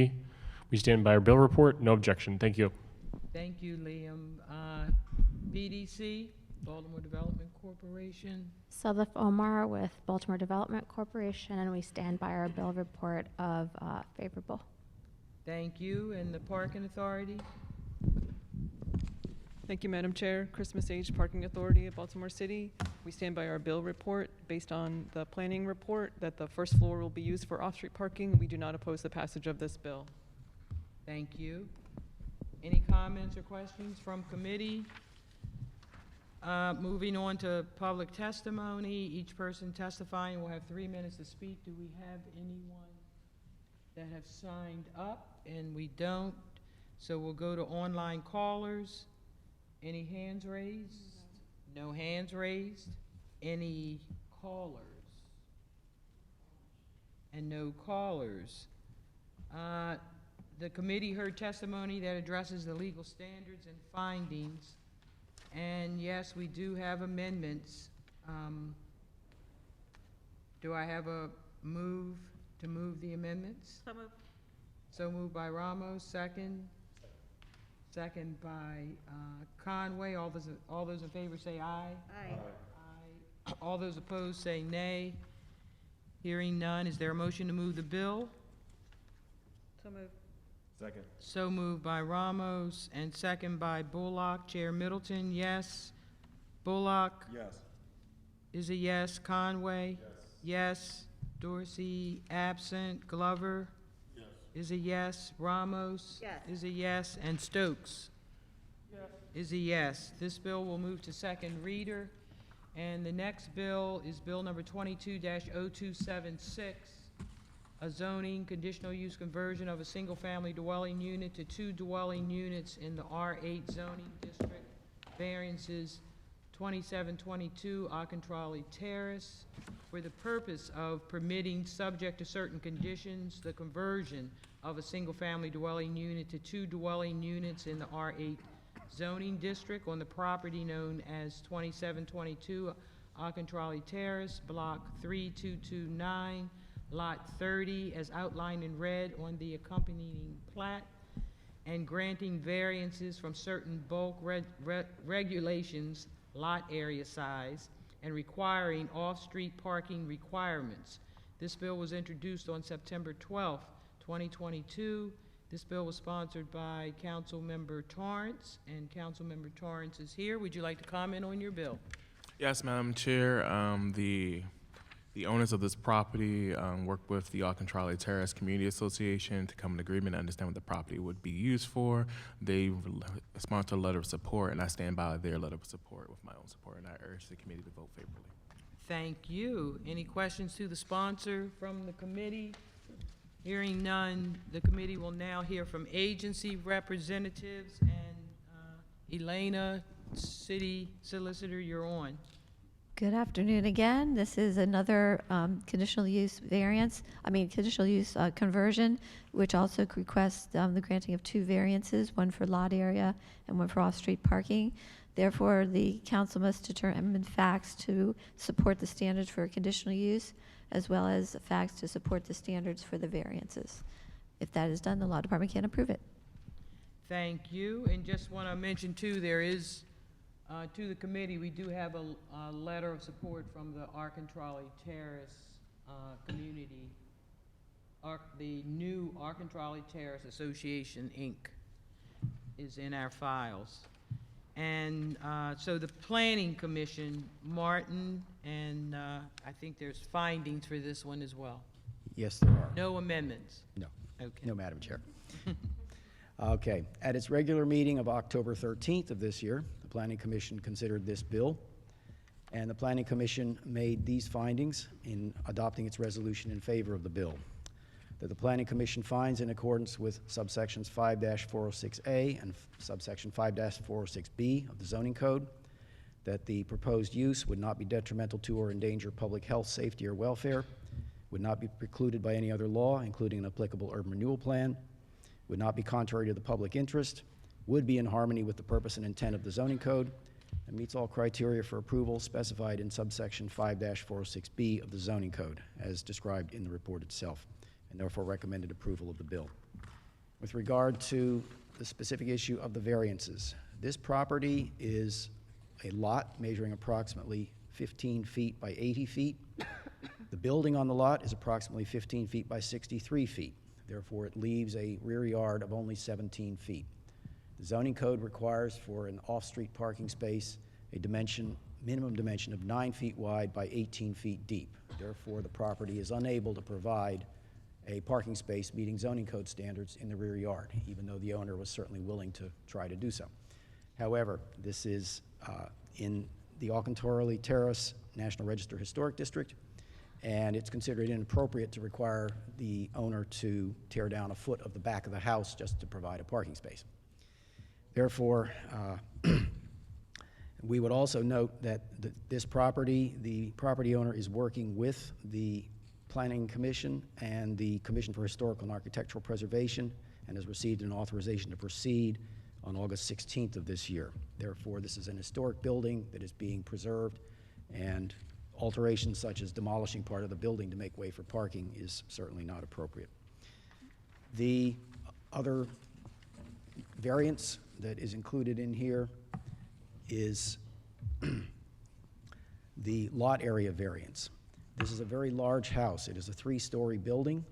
We stand by our bill report. No objection. Thank you. Thank you, Liam. BDC, Baltimore Development Corporation. Sadaf Omar with Baltimore Development Corporation, and we stand by our bill report of favorable. Thank you. And the Parking Authority. Thank you, Madam Chair. Christmas Age Parking Authority of Baltimore City. We stand by our bill report based on the planning report that the first floor will be used for off-street parking. We do not oppose the passage of this bill. Thank you. Any comments or questions from committee? Moving on to public testimony. Each person testifying will have 3 minutes to speak. Do we have anyone that have signed up? And we don't. So we'll go to online callers. Any hands raised? No hands raised. Any callers? And no callers. The committee heard testimony that addresses the legal standards and findings. And yes, we do have amendments. Do I have a move to move the amendments? So moved. So moved by Ramos, second. Second by Conway. All those in favor say aye. Aye. Aye. All those opposed say nay. Hearing none, is there a motion to move the bill? So moved. Second. So moved by Ramos and second by Bullock. Chair Middleton, yes. Bullock Yes. is a yes. Conway? Yes. Dorsey, absent. Glover? Yes. Is a yes. Ramos? Yes. Is a yes. And Stokes? Is a yes. This bill will move to second reader. And the next bill is Bill number 22-0276, a zoning conditional use conversion of a single-family dwelling unit to 2 dwelling units in the R8 zoning district. Variances 2722 Aucontrolli Terrace for the purpose of permitting, subject to certain conditions, the conversion of a single-family dwelling unit to 2 dwelling units in the R8 zoning district on the property known as 2722 Aucontrolli Terrace, Block 3229, Lot 30, as outlined in red on the accompanying plat, and granting variances from certain bulk regulations, lot area size, and requiring off-street parking requirements. This bill was introduced on September 12th, 2022. This bill was sponsored by Councilmember Torrance, and Councilmember Torrance is here. Would you like to comment on your bill? Yes, Madam Chair. The owners of this property worked with the Aucontrolli Terrace Community Association to come to an agreement and understand what the property would be used for. They sponsored a letter of support, and I stand by their letter of support with my own support, and I urge the committee to vote favorably. Thank you. Any questions to the sponsor from the committee? Hearing none, the committee will now hear from agency representatives, and Elena, City Solicitor, you're on. Good afternoon again. This is another conditional use conversion, which also requests the granting of 2 variances, one for lot area and one for off-street parking. Therefore, the council must determine facts to support the standards for conditional use, as well as facts to support the standards for the variances. If that is done, the law department can approve it. Thank you. And just want to mention, too, there is, to the committee, we do have a letter of support from the Aucontrolli Terrace community, the new Aucontrolli Terrace Association, Inc. is in our files. And so the Planning Commission, Martin, and I think there's findings for this one as well. Yes, there are. No amendments? No. Okay. No, Madam Chair. Okay. At its regular meeting of October 13th of this year, the Planning Commission considered this bill, and the Planning Commission made these findings in adopting its resolution in favor of the bill. That the Planning Commission finds, in accordance with subsections 5-406A and subsection 5-406B of the zoning code, that the proposed use would not be detrimental to or endanger public health, safety, or welfare, would not be precluded by any other law, including an applicable urban renewal plan, would not be contrary to the public interest, would be in harmony with the purpose and intent of the zoning code, and meets all criteria for approval specified in subsection 5-406B of the zoning code, as described in the report itself, and therefore recommended approval of the bill. With regard to the specific issue of the variances, this property is a lot measuring approximately 15 feet by 80 feet. The building on the lot is approximately 15 feet by 63 feet. Therefore, it leaves a rear yard of only 17 feet. The zoning code requires for an off-street parking space a minimum dimension of 9 feet wide by 18 feet deep. Therefore, the property is unable to provide a parking space meeting zoning code standards in the rear yard, even though the owner was certainly willing to try to do so. However, this is in the Aucontaroli Terrace National Register Historic District, and it's considered inappropriate to require the owner to tear down a foot of the back of the house just to provide a parking space. Therefore, we would also note that this property, the property owner is working with the Planning Commission and the Commission for Historical and Architectural Preservation and has received an authorization to proceed on August 16th of this year. Therefore, this is an historic building that is being preserved, and alterations such as demolishing part of the building to make way for parking is certainly not appropriate. The other variance that is included in here is the lot area variance. This is a very large house. It is a 3-story building.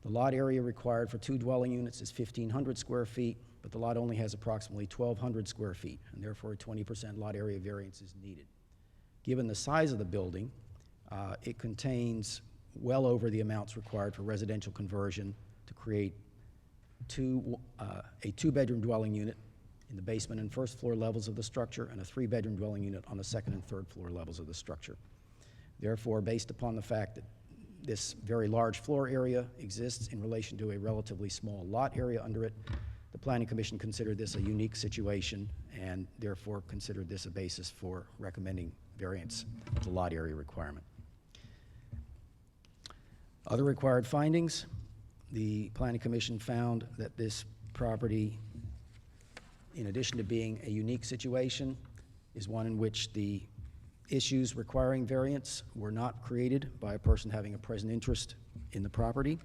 The lot area required for 2 dwelling units is 1,500 square feet, but the lot only has approximately 1,200 square feet, and therefore a 20% lot area variance is needed. Given the size of the building, it contains well over the amounts required for residential conversion to create a 2-bedroom dwelling unit in the basement and first floor levels of the structure and a 3-bedroom dwelling unit on the second and third floor levels of the structure. Therefore, based upon the fact that this very large floor area exists in relation to a relatively small lot area under it, the Planning Commission considered this a unique situation and therefore considered this a basis for recommending variance of the lot area requirement. Other required findings: the Planning Commission found that this property, in addition to being a unique situation, is one in which the issues requiring variance were not created by a person having a present interest in the property,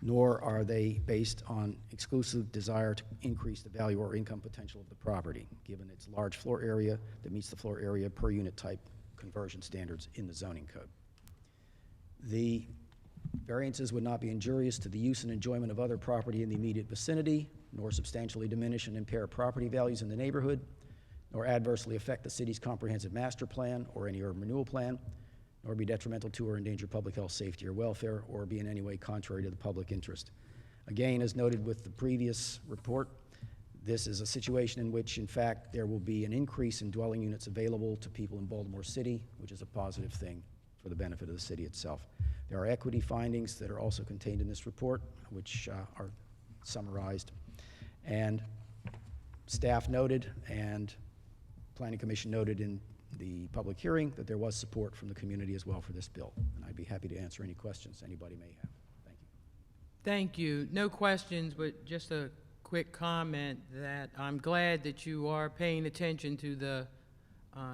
nor are they based on exclusive desire to increase the value or income potential of the property, given its large floor area that meets the floor area per unit type conversion standards in the zoning code. The variances would not be injurious to the use and enjoyment of other property in the immediate vicinity, nor substantially diminish and impair property values in the neighborhood, nor adversely affect the city's comprehensive master plan or any urban renewal plan, nor be detrimental to or endanger public health, safety, or welfare, or be in any way contrary to the public interest. Again, as noted with the previous report, this is a situation in which, in fact, there will be an increase in dwelling units available to people in Baltimore City, which is a positive thing for the benefit of the city itself. There are equity findings that are also contained in this report, which are summarized. And staff noted, and Planning Commission noted in the public hearing, that there was support from the community as well for this bill. And I'd be happy to answer any questions anybody may have. Thank you. Thank you. No questions, but just a quick comment that I'm glad that you are paying attention to the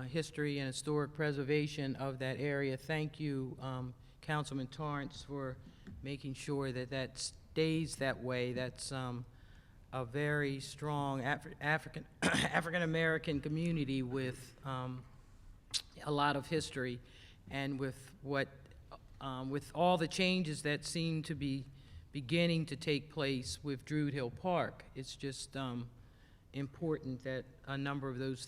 history and historic preservation of that area. Thank you, Councilman Torrance, for making sure that that stays that way. That's a very strong African American community with a lot of history, and with all the changes that seem to be beginning to take place with Druid Hill Park, it's just important that a number of those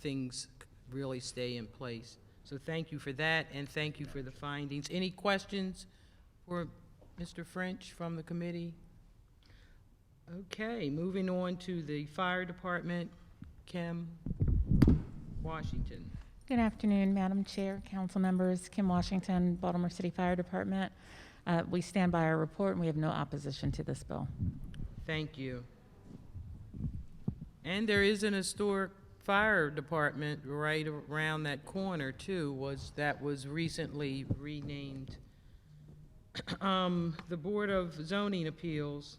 things really stay in place. So thank you for that, and thank you for the findings. Any questions for Mr. French from the committee? Okay, moving on to the fire department, Kim Washington. Good afternoon, Madam Chair, council members. Kim Washington, Baltimore City Fire Department. We stand by our report, and we have no opposition to this bill. Thank you. And there is an historic fire department right around that corner too, that was recently renamed. The Board of Zoning Appeals.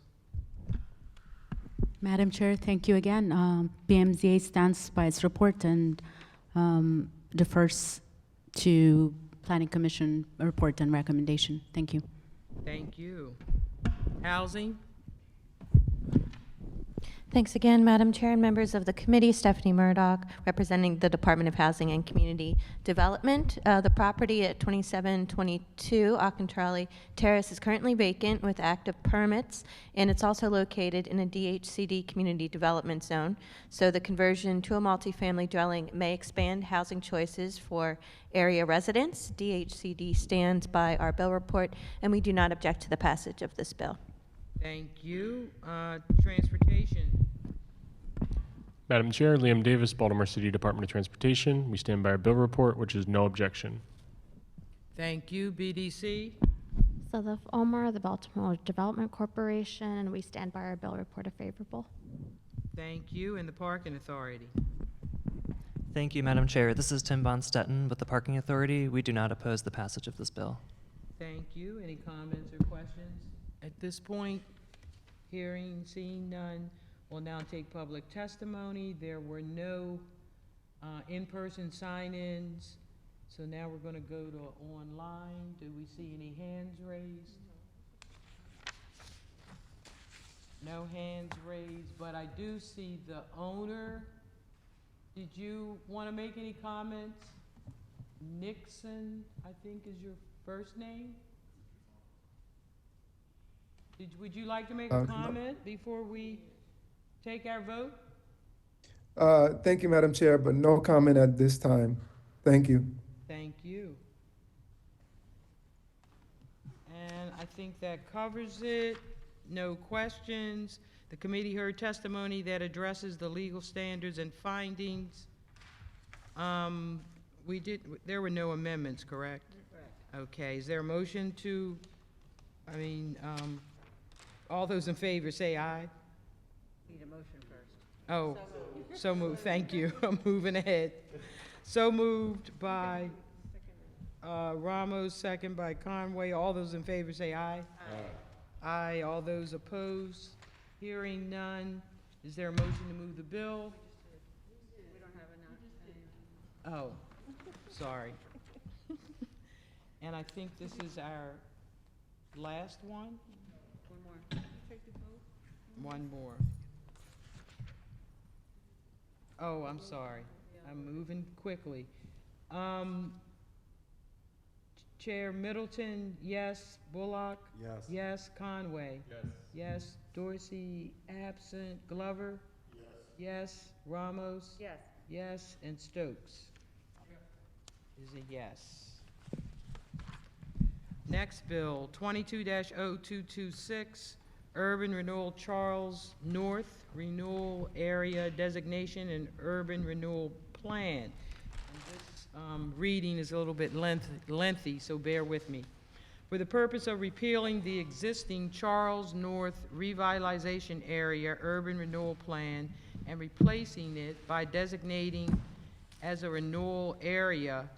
Madam Chair, thank you again. BMZA stands by its report and defers to Planning Commission report and recommendation. Thank you. Thank you. Housing? Thanks again, Madam Chair and members of the committee. Stephanie Murdoch, representing the Department of Housing and Community Development. The property at 2722 Auchentrolley Terrace is currently vacant with active permits, and it's also located in a DHCD community development zone. So the conversion to a multifamily dwelling may expand housing choices for area residents. DHCD stands by our bill report, and we do not object to the passage of this bill. Thank you. Transportation. Madam Chair, Liam Davis, Baltimore City Department of Transportation. We stand by our bill report, which is no objection. Thank you. BDC. Sadaf Omar, the Baltimore Development Corporation, and we stand by our bill report of favorable. Thank you. And the Parking Authority. Thank you, Madam Chair. This is Tim Von Stetten with the Parking Authority. We do not oppose the passage of this bill. Thank you. Any comments or questions? At this point, hearing, seeing none, we'll now take public testimony. There were no in-person sign-ins, so now we're going to go to online. Do we see any hands raised? No hands raised, but I do see the owner. Did you want to make any comments? Nixon, I think is your first name. Would you like to make a comment before we take our vote? Thank you, Madam Chair, but no comment at this time. Thank you. Thank you. And I think that covers it. No questions. The committee heard testimony that addresses the legal standards and findings. There were no amendments, correct? Correct. Okay, is there a motion to, all those in favor say aye. Need a motion first. Oh, so moved, thank you. I'm moving ahead. So moved by Ramos, second by Conway. All those in favor say aye. Aye. Aye. All those opposed? Hearing none. Is there a motion to move the bill? We don't have enough. Oh, sorry. And I think this is our last one? One more. One more. Oh, I'm sorry. I'm moving quickly. Chair Middleton, yes. Bullock? Yes. Yes. Conway? Yes. Yes. Dorsey, absent. Glover? Yes. Yes. Ramos? Yes. Yes. And Stokes? Is a yes. Next bill, 22-0226, Urban Renewal Charles North Renewal Area Designation and Urban Renewal Plan. And this reading is a little bit lengthy, so bear with me. For the purpose of repealing the existing Charles North Revitalization Area Urban Renewal Plan and replacing it by designating as a renewal area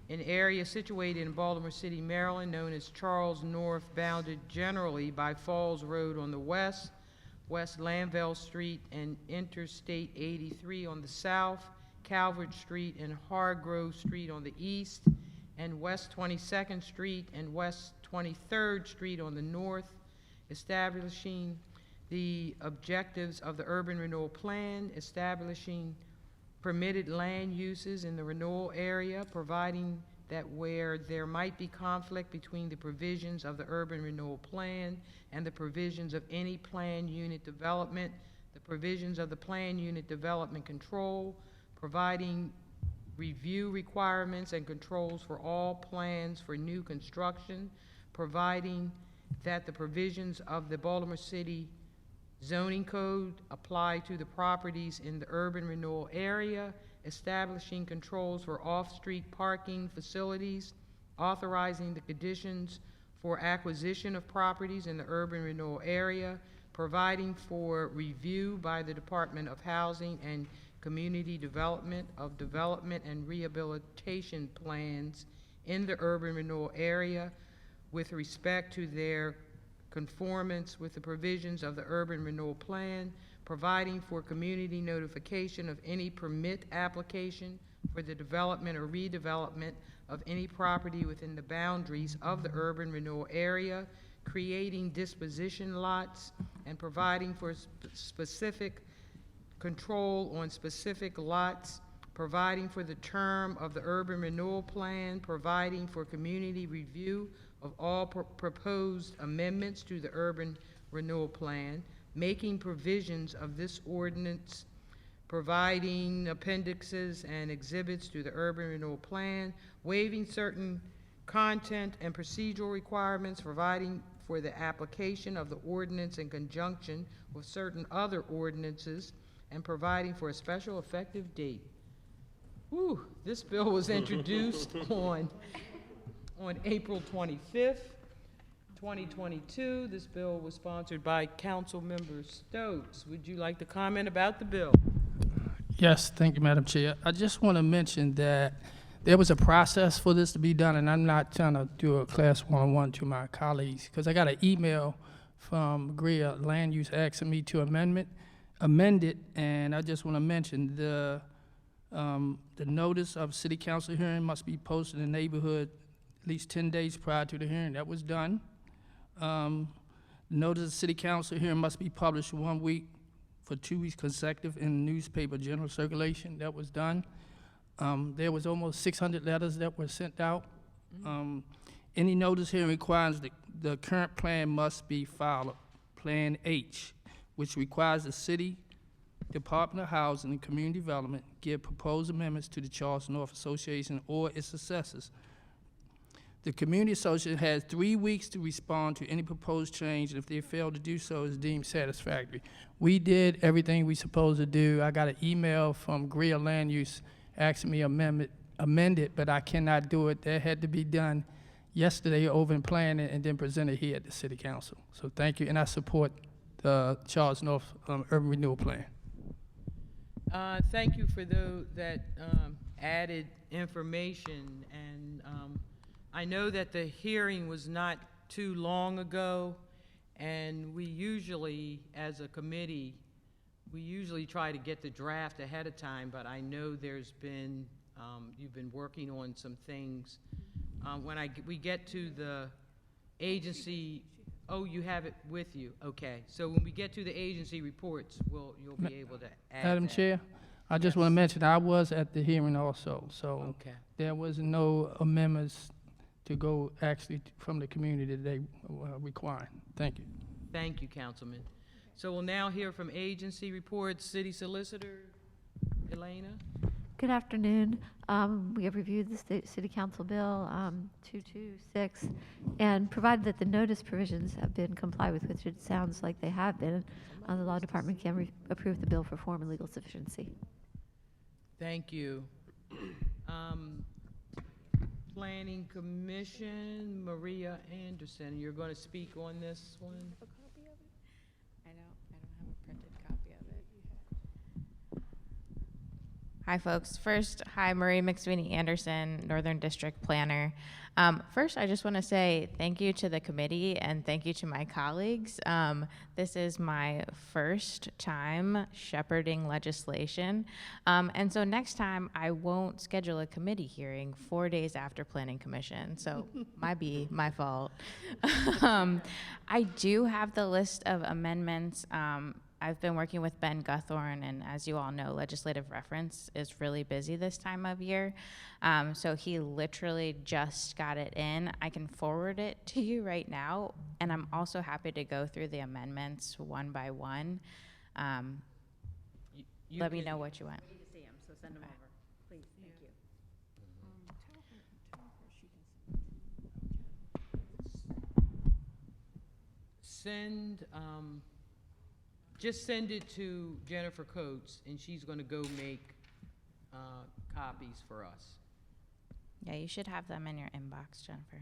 an area situated in Baltimore City, Maryland, known as Charles North, bounded generally by Falls Road on the west, West Lanvale Street and Interstate 83 on the south, Calvert Street and Hargrove Street on the east, and West 22nd Street and West 23rd Street on the north, establishing the objectives of the Urban Renewal Plan, establishing permitted land uses in the renewal area, providing that where there might be conflict between the provisions of the Urban Renewal Plan and the provisions of any plan unit development, the provisions of the plan unit development control, providing review requirements and controls for all plans for new construction, providing that the provisions of the Baltimore City Zoning Code apply to the properties in the urban renewal area, establishing controls for off-street parking facilities, authorizing the conditions for acquisition of properties in the urban renewal area, providing for review by the Department of Housing and Community Development of development and rehabilitation plans in the urban renewal area with respect to their conformance with the provisions of the Urban Renewal Plan, providing for community notification of any permit application for the development or redevelopment of any property within the boundaries of the urban renewal area, creating disposition lots, and providing for specific control on specific lots, providing for the term of the urban renewal plan, providing for community review of all proposed amendments to the urban renewal plan, making provisions of this ordinance, providing appendixes and exhibits to the urban renewal plan, waiving certain content and procedural requirements, providing for the application of the ordinance in conjunction with certain other ordinances, and providing for a special effective date. Whew, this bill was introduced on April 25th, 2022. This bill was sponsored by Councilmember Stokes. Would you like to comment about the bill? Yes, thank you, Madam Chair. I just want to mention that there was a process for this to be done, and I'm not trying to do a class 101 to my colleagues, because I got an email from Greer Land Use asking me to amend it, and I just want to mention the notice of city council hearing must be posted in the neighborhood at least 10 days prior to the hearing. That was done. Notice of city council hearing must be published 1 week for 2 weeks consecutive in newspaper general circulation. That was done. There was almost 600 letters that were sent out. Any notice hearing requires the current plan must be filed, Plan H, which requires the city Department of Housing and Community Development give proposed amendments to the Charles North Association or its successors. The Community Association has 3 weeks to respond to any proposed change, and if they fail to do so, is deemed satisfactory. We did everything we supposed to do. I got an email from Greer Land Use asking me amend it, but I cannot do it. That had to be done yesterday over in planning and then presented here at the City Council. So thank you, and I support the Charles North Urban Renewal Plan. Thank you for that added information, and I know that the hearing was not too long ago, and we usually, as a committee, we usually try to get the draft ahead of time, but I know there's been, you've been working on some things. When we get to the agency, oh, you have it with you, okay. So when we get to the agency reports, you'll be able to add Madam that. Chair, I just want to mention, I was at the hearing also, so Okay. there was no amendments to go actually from the community that they require. Thank you. Thank you, Councilman. So we'll now hear from agency reports. City Solicitor Elena. Good afternoon. We have reviewed the City Council Bill 226, and provided that the notice provisions have been complied with, which it sounds like they have been, the Law Department can approve the bill for form and legal sufficiency. Thank you. Planning Commission, Maria Anderson, you're going to speak on this one? I don't have a printed copy of it. Hi, folks. First, hi, Marie McSweeney Anderson, Northern District Planner. First, I just want to say thank you to the committee and thank you to my colleagues. This is my first time shepherding legislation. And so next time, I won't schedule a committee hearing 4 days after Planning Commission. So might be my fault. I do have the list of amendments. I've been working with Ben Guthorn, and as you all know, legislative reference is really busy this time of year. So he literally just got it in. I can forward it to you right now, and I'm also happy to go through the amendments one by one. Let me know what you want. We need to see them, so send them over, please. Thank you. Just send it to Jennifer Coates, and she's going to go make copies for us. Yeah, you should have them in your inbox, Jennifer.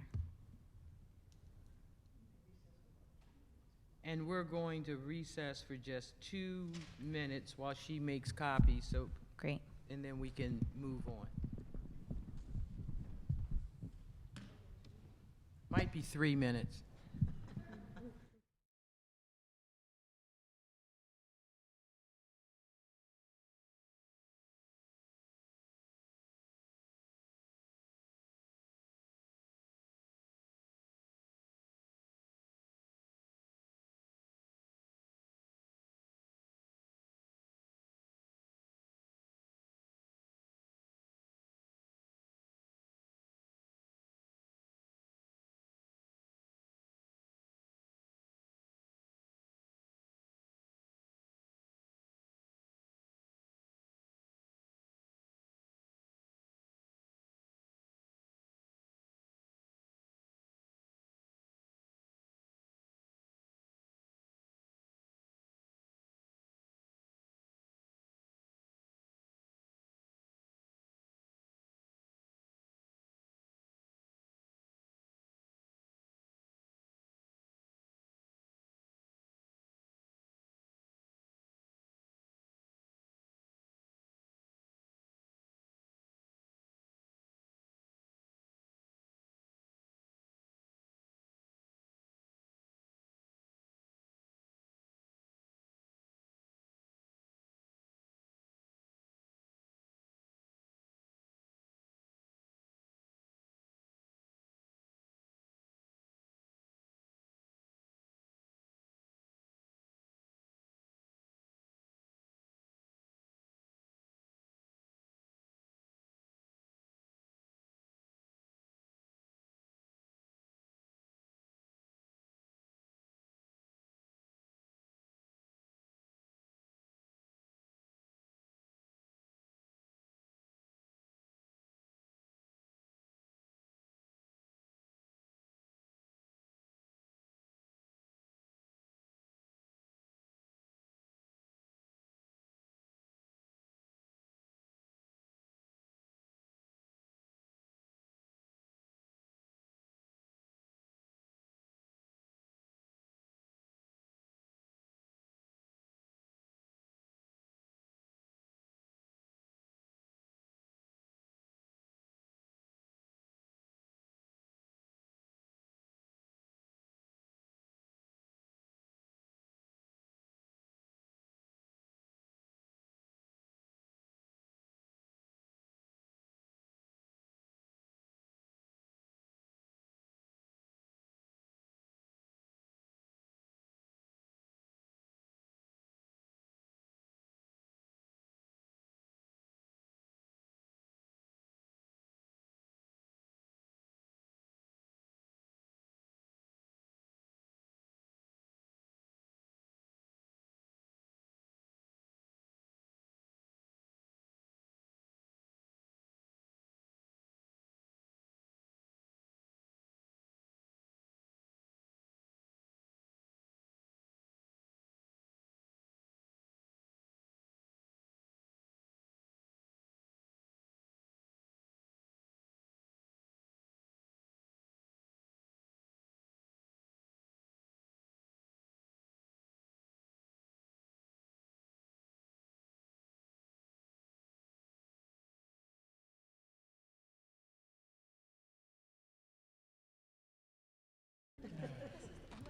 And we're going to recess for just 2 minutes while she makes copies. So great. And then we can move on. Might be 3 minutes.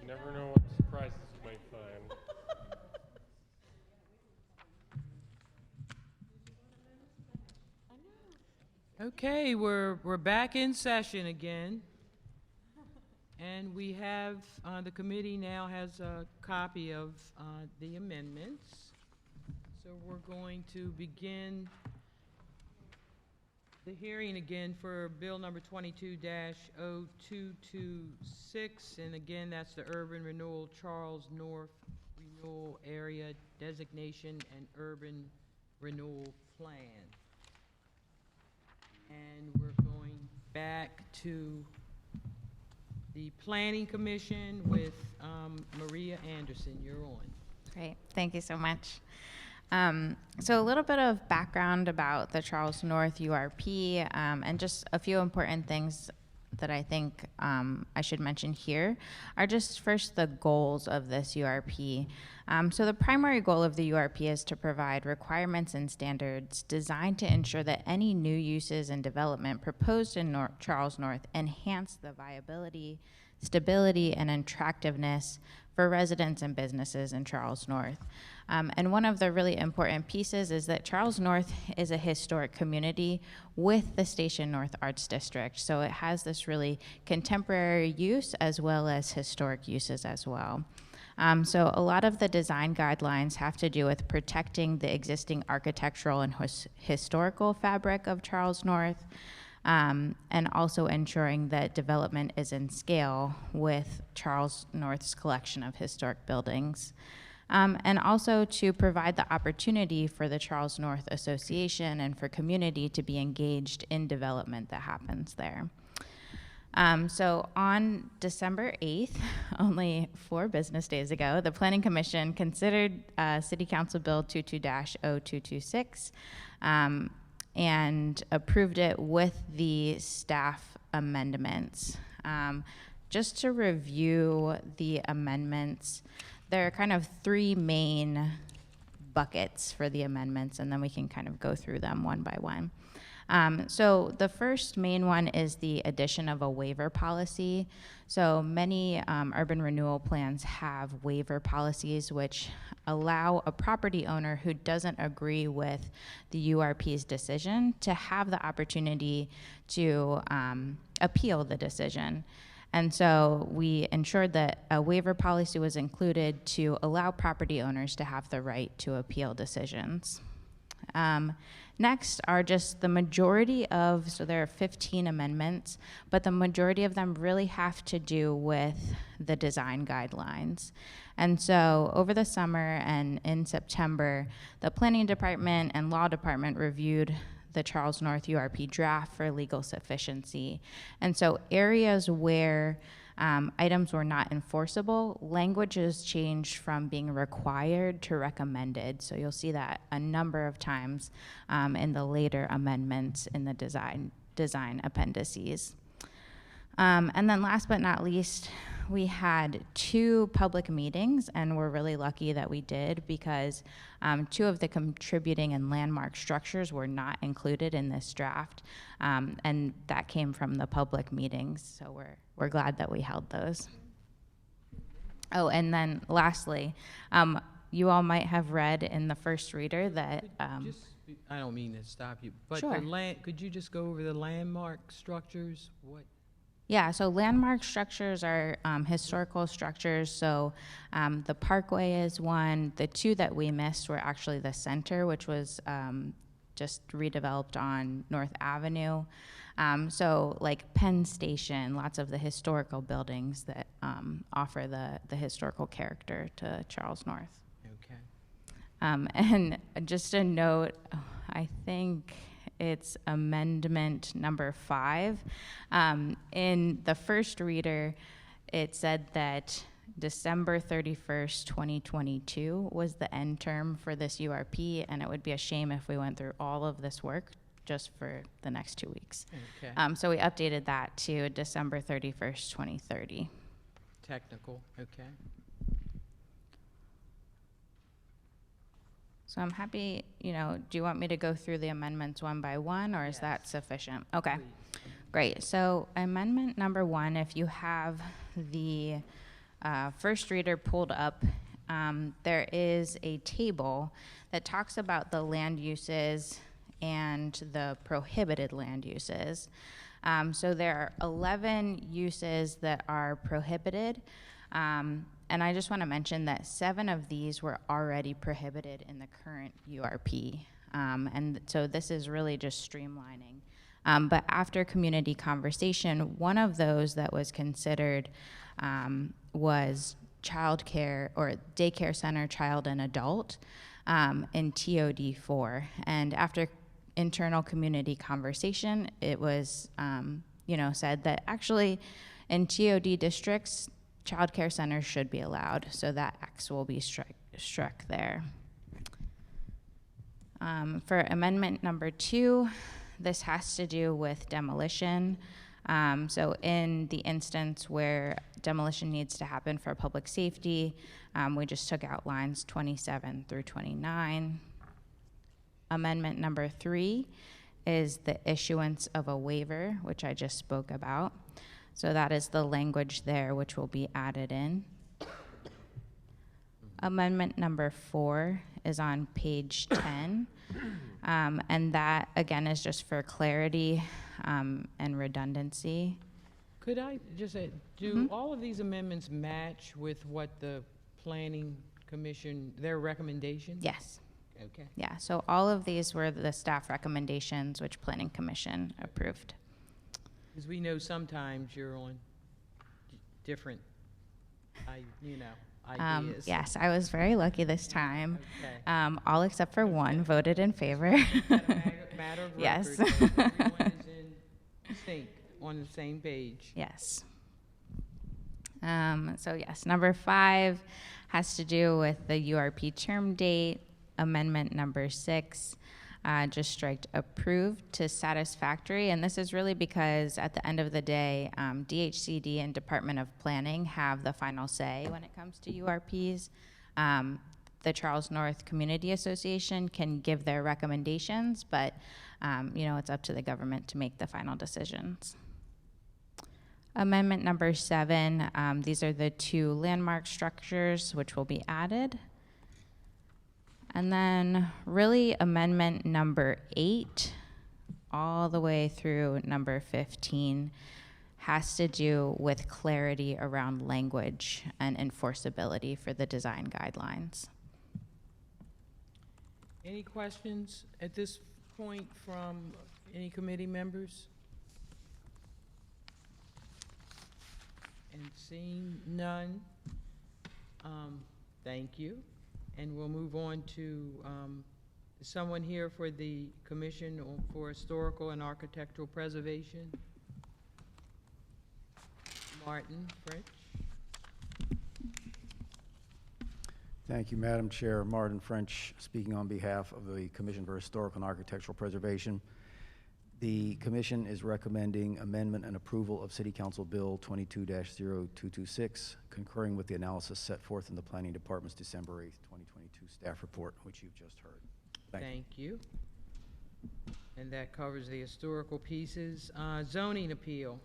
You never know what surprises you might find. Okay, we're back in session again. And we have, the committee now has a copy of the amendments. So we're going to begin the hearing again for Bill number 22-0226. And again, that's the Urban Renewal Charles North Renewal Area Designation and Urban Renewal Plan. And we're going back to the Planning Commission with Maria Anderson. You're on. Great, thank you so much. So a little bit of background about the Charles North URP and just a few important things that I think I should mention here are just first the goals of this URP. So the primary goal of the URP is to provide requirements and standards designed to ensure that any new uses and development proposed in Charles North enhance the viability, stability, and attractiveness for residents and businesses in Charles North. And one of the really important pieces is that Charles North is a historic community with the Station North Arts District. So it has this really contemporary use as well as historic uses as well. So a lot of the design guidelines have to do with protecting the existing architectural and historical fabric of Charles North, and also ensuring that development is in scale with Charles North's collection of historic buildings. And also to provide the opportunity for the Charles North Association and for community to be engaged in development that happens there. So on December 8th, only 4 business days ago, the Planning Commission considered City Council Bill 22-0226 and approved it with the staff amendments. Just to review the amendments, there are kind of 3 main buckets for the amendments, and then we can kind of go through them one by one. So the first main one is the addition of a waiver policy. So many urban renewal plans have waiver policies which allow a property owner who doesn't agree with the URP's decision to have the opportunity to appeal the decision. And so we ensured that a waiver policy was included to allow property owners to have the right to appeal decisions. Next are just the majority of, so there are 15 amendments, but the majority of them really have to do with the design guidelines. And so over the summer and in September, the Planning Department and Law Department reviewed the Charles North URP draft for legal sufficiency. And so areas where items were not enforceable, language has changed from being required to recommended. So you'll see that a number of times in the later amendments in the design appendices. And then last but not least, we had 2 public meetings, and we're really lucky that we did because 2 of the contributing and landmark structures were not included in this draft, and that came from the public meetings, so we're glad that we held those. Oh, and then lastly, you all might have read in the first reader that I don't mean to stop you, but Sure. could you just go over the landmark structures? What? Yeah, so landmark structures are historical structures. So the Parkway is one. The 2 that we missed were actually the Center, which was just redeveloped on North Avenue. So like Penn Station, lots of the historical buildings that offer the historical character to Charles North. Okay. And just a note, I think it's amendment number 5. In the first reader, it said that December 31st, 2022 was the end term for this URP, and it would be a shame if we went through all of this work just for the next 2 weeks. Okay. So we updated that to December 31st, 2030. Technical, okay. So I'm happy, do you want me to go through the amendments one by one, or is that sufficient? Okay, great. So amendment number 1, if you have the first reader pulled up, there is a table that talks about the land uses and the prohibited land uses. So there are 11 uses that are prohibited. And I just want to mention that 7 of these were already prohibited in the current URP. And so this is really just streamlining. But after community conversation, one of those that was considered was childcare or daycare center, child and adult in TOD4. And after internal community conversation, it was said that actually in TOD districts, child care centers should be allowed, so that X will be struck there. For amendment number 2, this has to do with demolition. So in the instance where demolition needs to happen for public safety, we just took out lines 27 through 29. Amendment number 3 is the issuance of a waiver, which I just spoke about. So that is the language there which will be added in. Amendment number 4 is on page 10. And that, again, is just for clarity and redundancy. Could I just say, do all of these amendments match with what the Planning Commission, their recommendations? Yes. Okay. Yeah, so all of these were the staff recommendations which Planning Commission approved. Because we know sometimes you're on different, ideas. Yes, I was very lucky this time. Okay. All except for one voted in favor. Matter of Yes. record, so everyone is in sync, on the same page. Yes. So yes, number 5 has to do with the URP term date. Amendment number 6, just striked approved to satisfactory. And this is really because at the end of the day, DHCD and Department of Planning have the final say when it comes to URPs. The Charles North Community Association can give their recommendations, but it's up to the government to make the final decisions. Amendment number 7, these are the 2 landmark structures which will be added. And then really amendment number 8 all the way through number 15 has to do with clarity around language and enforceability for the design guidelines. Any questions at this point from any committee members? And seeing none, thank you. And we'll move on to someone here for the Commission for Historical and Architectural Preservation. Martin French. Thank you, Madam Chair. Martin French, speaking on behalf of the Commission for Historical and Architectural Preservation. The Commission is recommending amendment and approval of City Council Bill 22-0226, concurring with the analysis set forth in the Planning Department's December 8th, 2022 staff report, which you've just heard. Thank you. And that covers the historical pieces. Zoning appeal.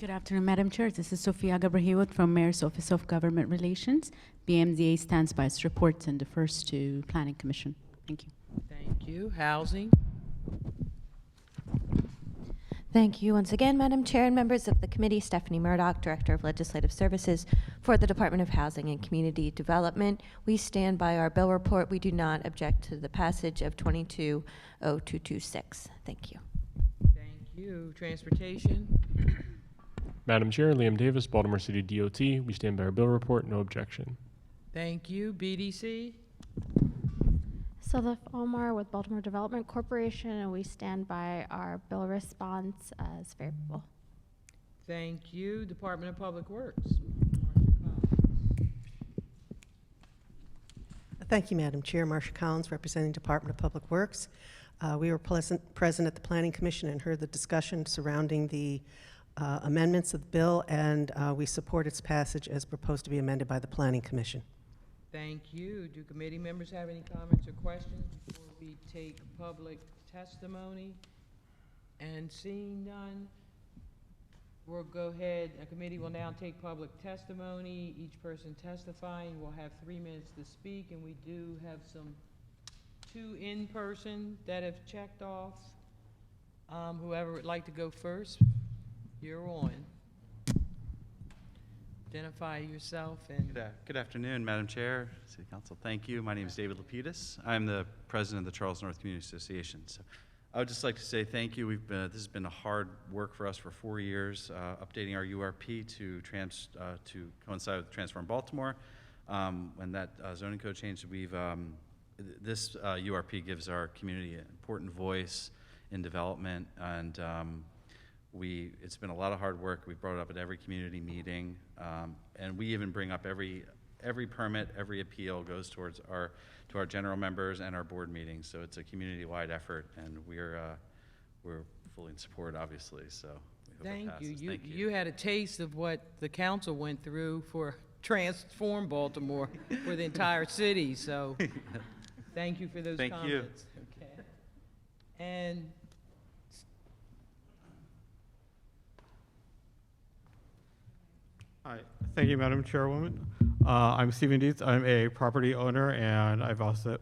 Good afternoon, Madam Chair. This is Sofia Gabrahewat from Mayor's Office of Government Relations. BMZA stands by its reports and defers to Planning Commission. Thank you. Thank you. Housing. Thank you once again, Madam Chair and members of the committee. Stephanie Murdoch, Director of Legislative Services for the Department of Housing and Community Development. We stand by our bill report. We do not object to the passage of 22-0226. Thank you. Thank you. Transportation. Madam Chair, Liam Davis, Baltimore City DOT. We stand by our bill report. No objection. Thank you. BDC. Sadaf Omar with Baltimore Development Corporation, and we stand by our bill response as favorable. Thank you. Department of Public Works. Thank you, Madam Chair. Marsha Collins, representing Department of Public Works. We were present at the Planning Commission and heard the discussion surrounding the amendments of the bill, and we support its passage as proposed to be amended by the Planning Commission. Thank you. Do committee members have any comments or questions before we take public testimony? And seeing none, We'll go ahead, the committee will now take public testimony. Each person testifying will have 3 minutes to speak, and we do have two in-person that have checked off. Whoever would like to go first, you're on. Identify yourself and... Good afternoon, Madam Chair, City Council. Thank you. My name is David Lapidus. I'm the president of the Charles North Community Association. So I would just like to say thank you. This has been a hard work for us for 4 years, updating our URP to coincide with Transform Baltimore. When that zoning code changed, this URP gives our community an important voice in development, and it's been a lot of hard work. We've brought it up at every community meeting, and we even bring up every permit, every appeal goes to our general members and our board meetings. So it's a community-wide effort, and we're fully in support, obviously. So we hope it passes. Thank you. You had a taste of what the council went through for Transform Baltimore for the entire city. So thank you for those comments. Thank you. Okay. And Hi, thank you, Madam Chairwoman. I'm Stephen Dietz. I'm a property owner, and I've also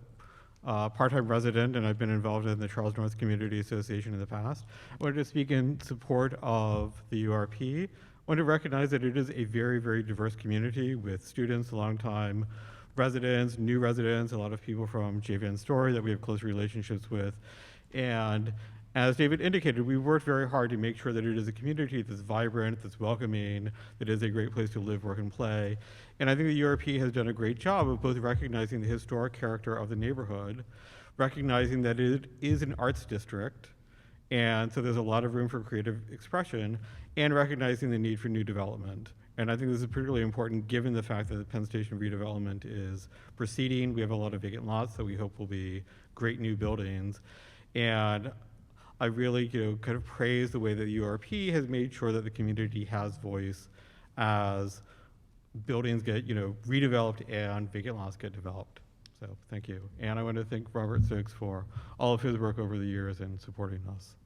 part-time resident, and I've been involved in the Charles North Community Association in the past. I wanted to speak in support of the URP. I want to recognize that it is a very, very diverse community with students, longtime residents, new residents, a lot of people from JVN Story that we have close relationships with. And as David indicated, we worked very hard to make sure that it is a community that's vibrant, that's welcoming, that is a great place to live, work, and play. And I think the URP has done a great job of both recognizing the historic character of the neighborhood, recognizing that it is an arts district, and so there's a lot of room for creative expression, and recognizing the need for new development. And I think this is particularly important given the fact that the Penn Station redevelopment is proceeding. We have a lot of vacant lots that we hope will be great new buildings. And I really, kind of praise the way that the URP has made sure that the community has voice as buildings get, redeveloped and vacant lots get developed. So thank you. And I want to thank Robert Stokes for all of his work over the years in supporting us.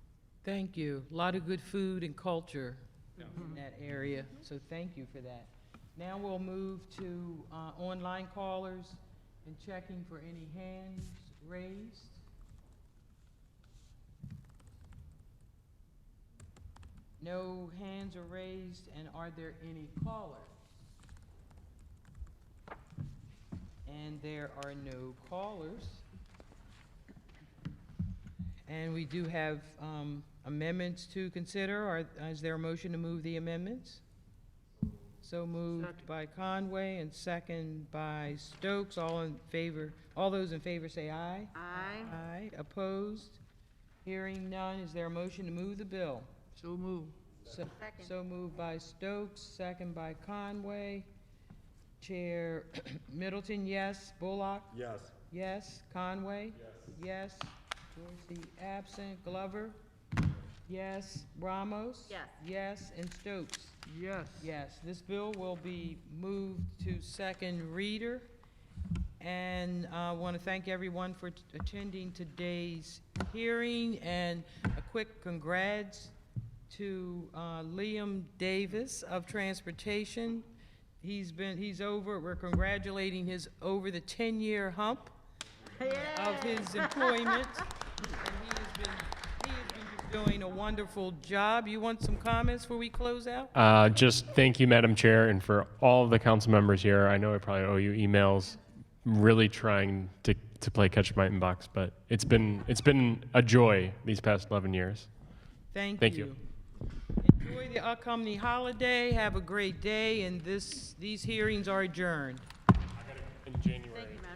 thank you. A lot of good food and culture in that area, so thank you for that. Now we'll move to online callers and checking for any hands raised. No hands are raised, and are there any callers? And there are no callers. And we do have amendments to consider. Is there a motion to move the amendments? So moved by Conway and second by Stokes. All those in favor say aye. Aye. Aye. Opposed? Hearing none. Is there a motion to move the bill? So moved. So moved by Stokes, second by Conway. Chair Middleton, yes. Bullock? Yes. Yes. Conway? Yes. Dorsey absent. Glover? Yes. Ramos? Yes. Yes. And Stokes? Yes. Yes. This bill will be moved to second reader. And I want to thank everyone for attending today's hearing, and a quick congrats to Liam Davis of Transportation. We're congratulating his over the 10-year hump of his employment. And he has been just doing a wonderful job. You want some comments before we close out? Just thank you, Madam Chair, and for all of the council members here. I know I probably owe you emails. Really trying to play catch up my inbox, but it's been a joy these past 11 years. Thank you. Enjoy the upcoming holiday. Have a great day, and these hearings are adjourned. In January. Thank you, Madam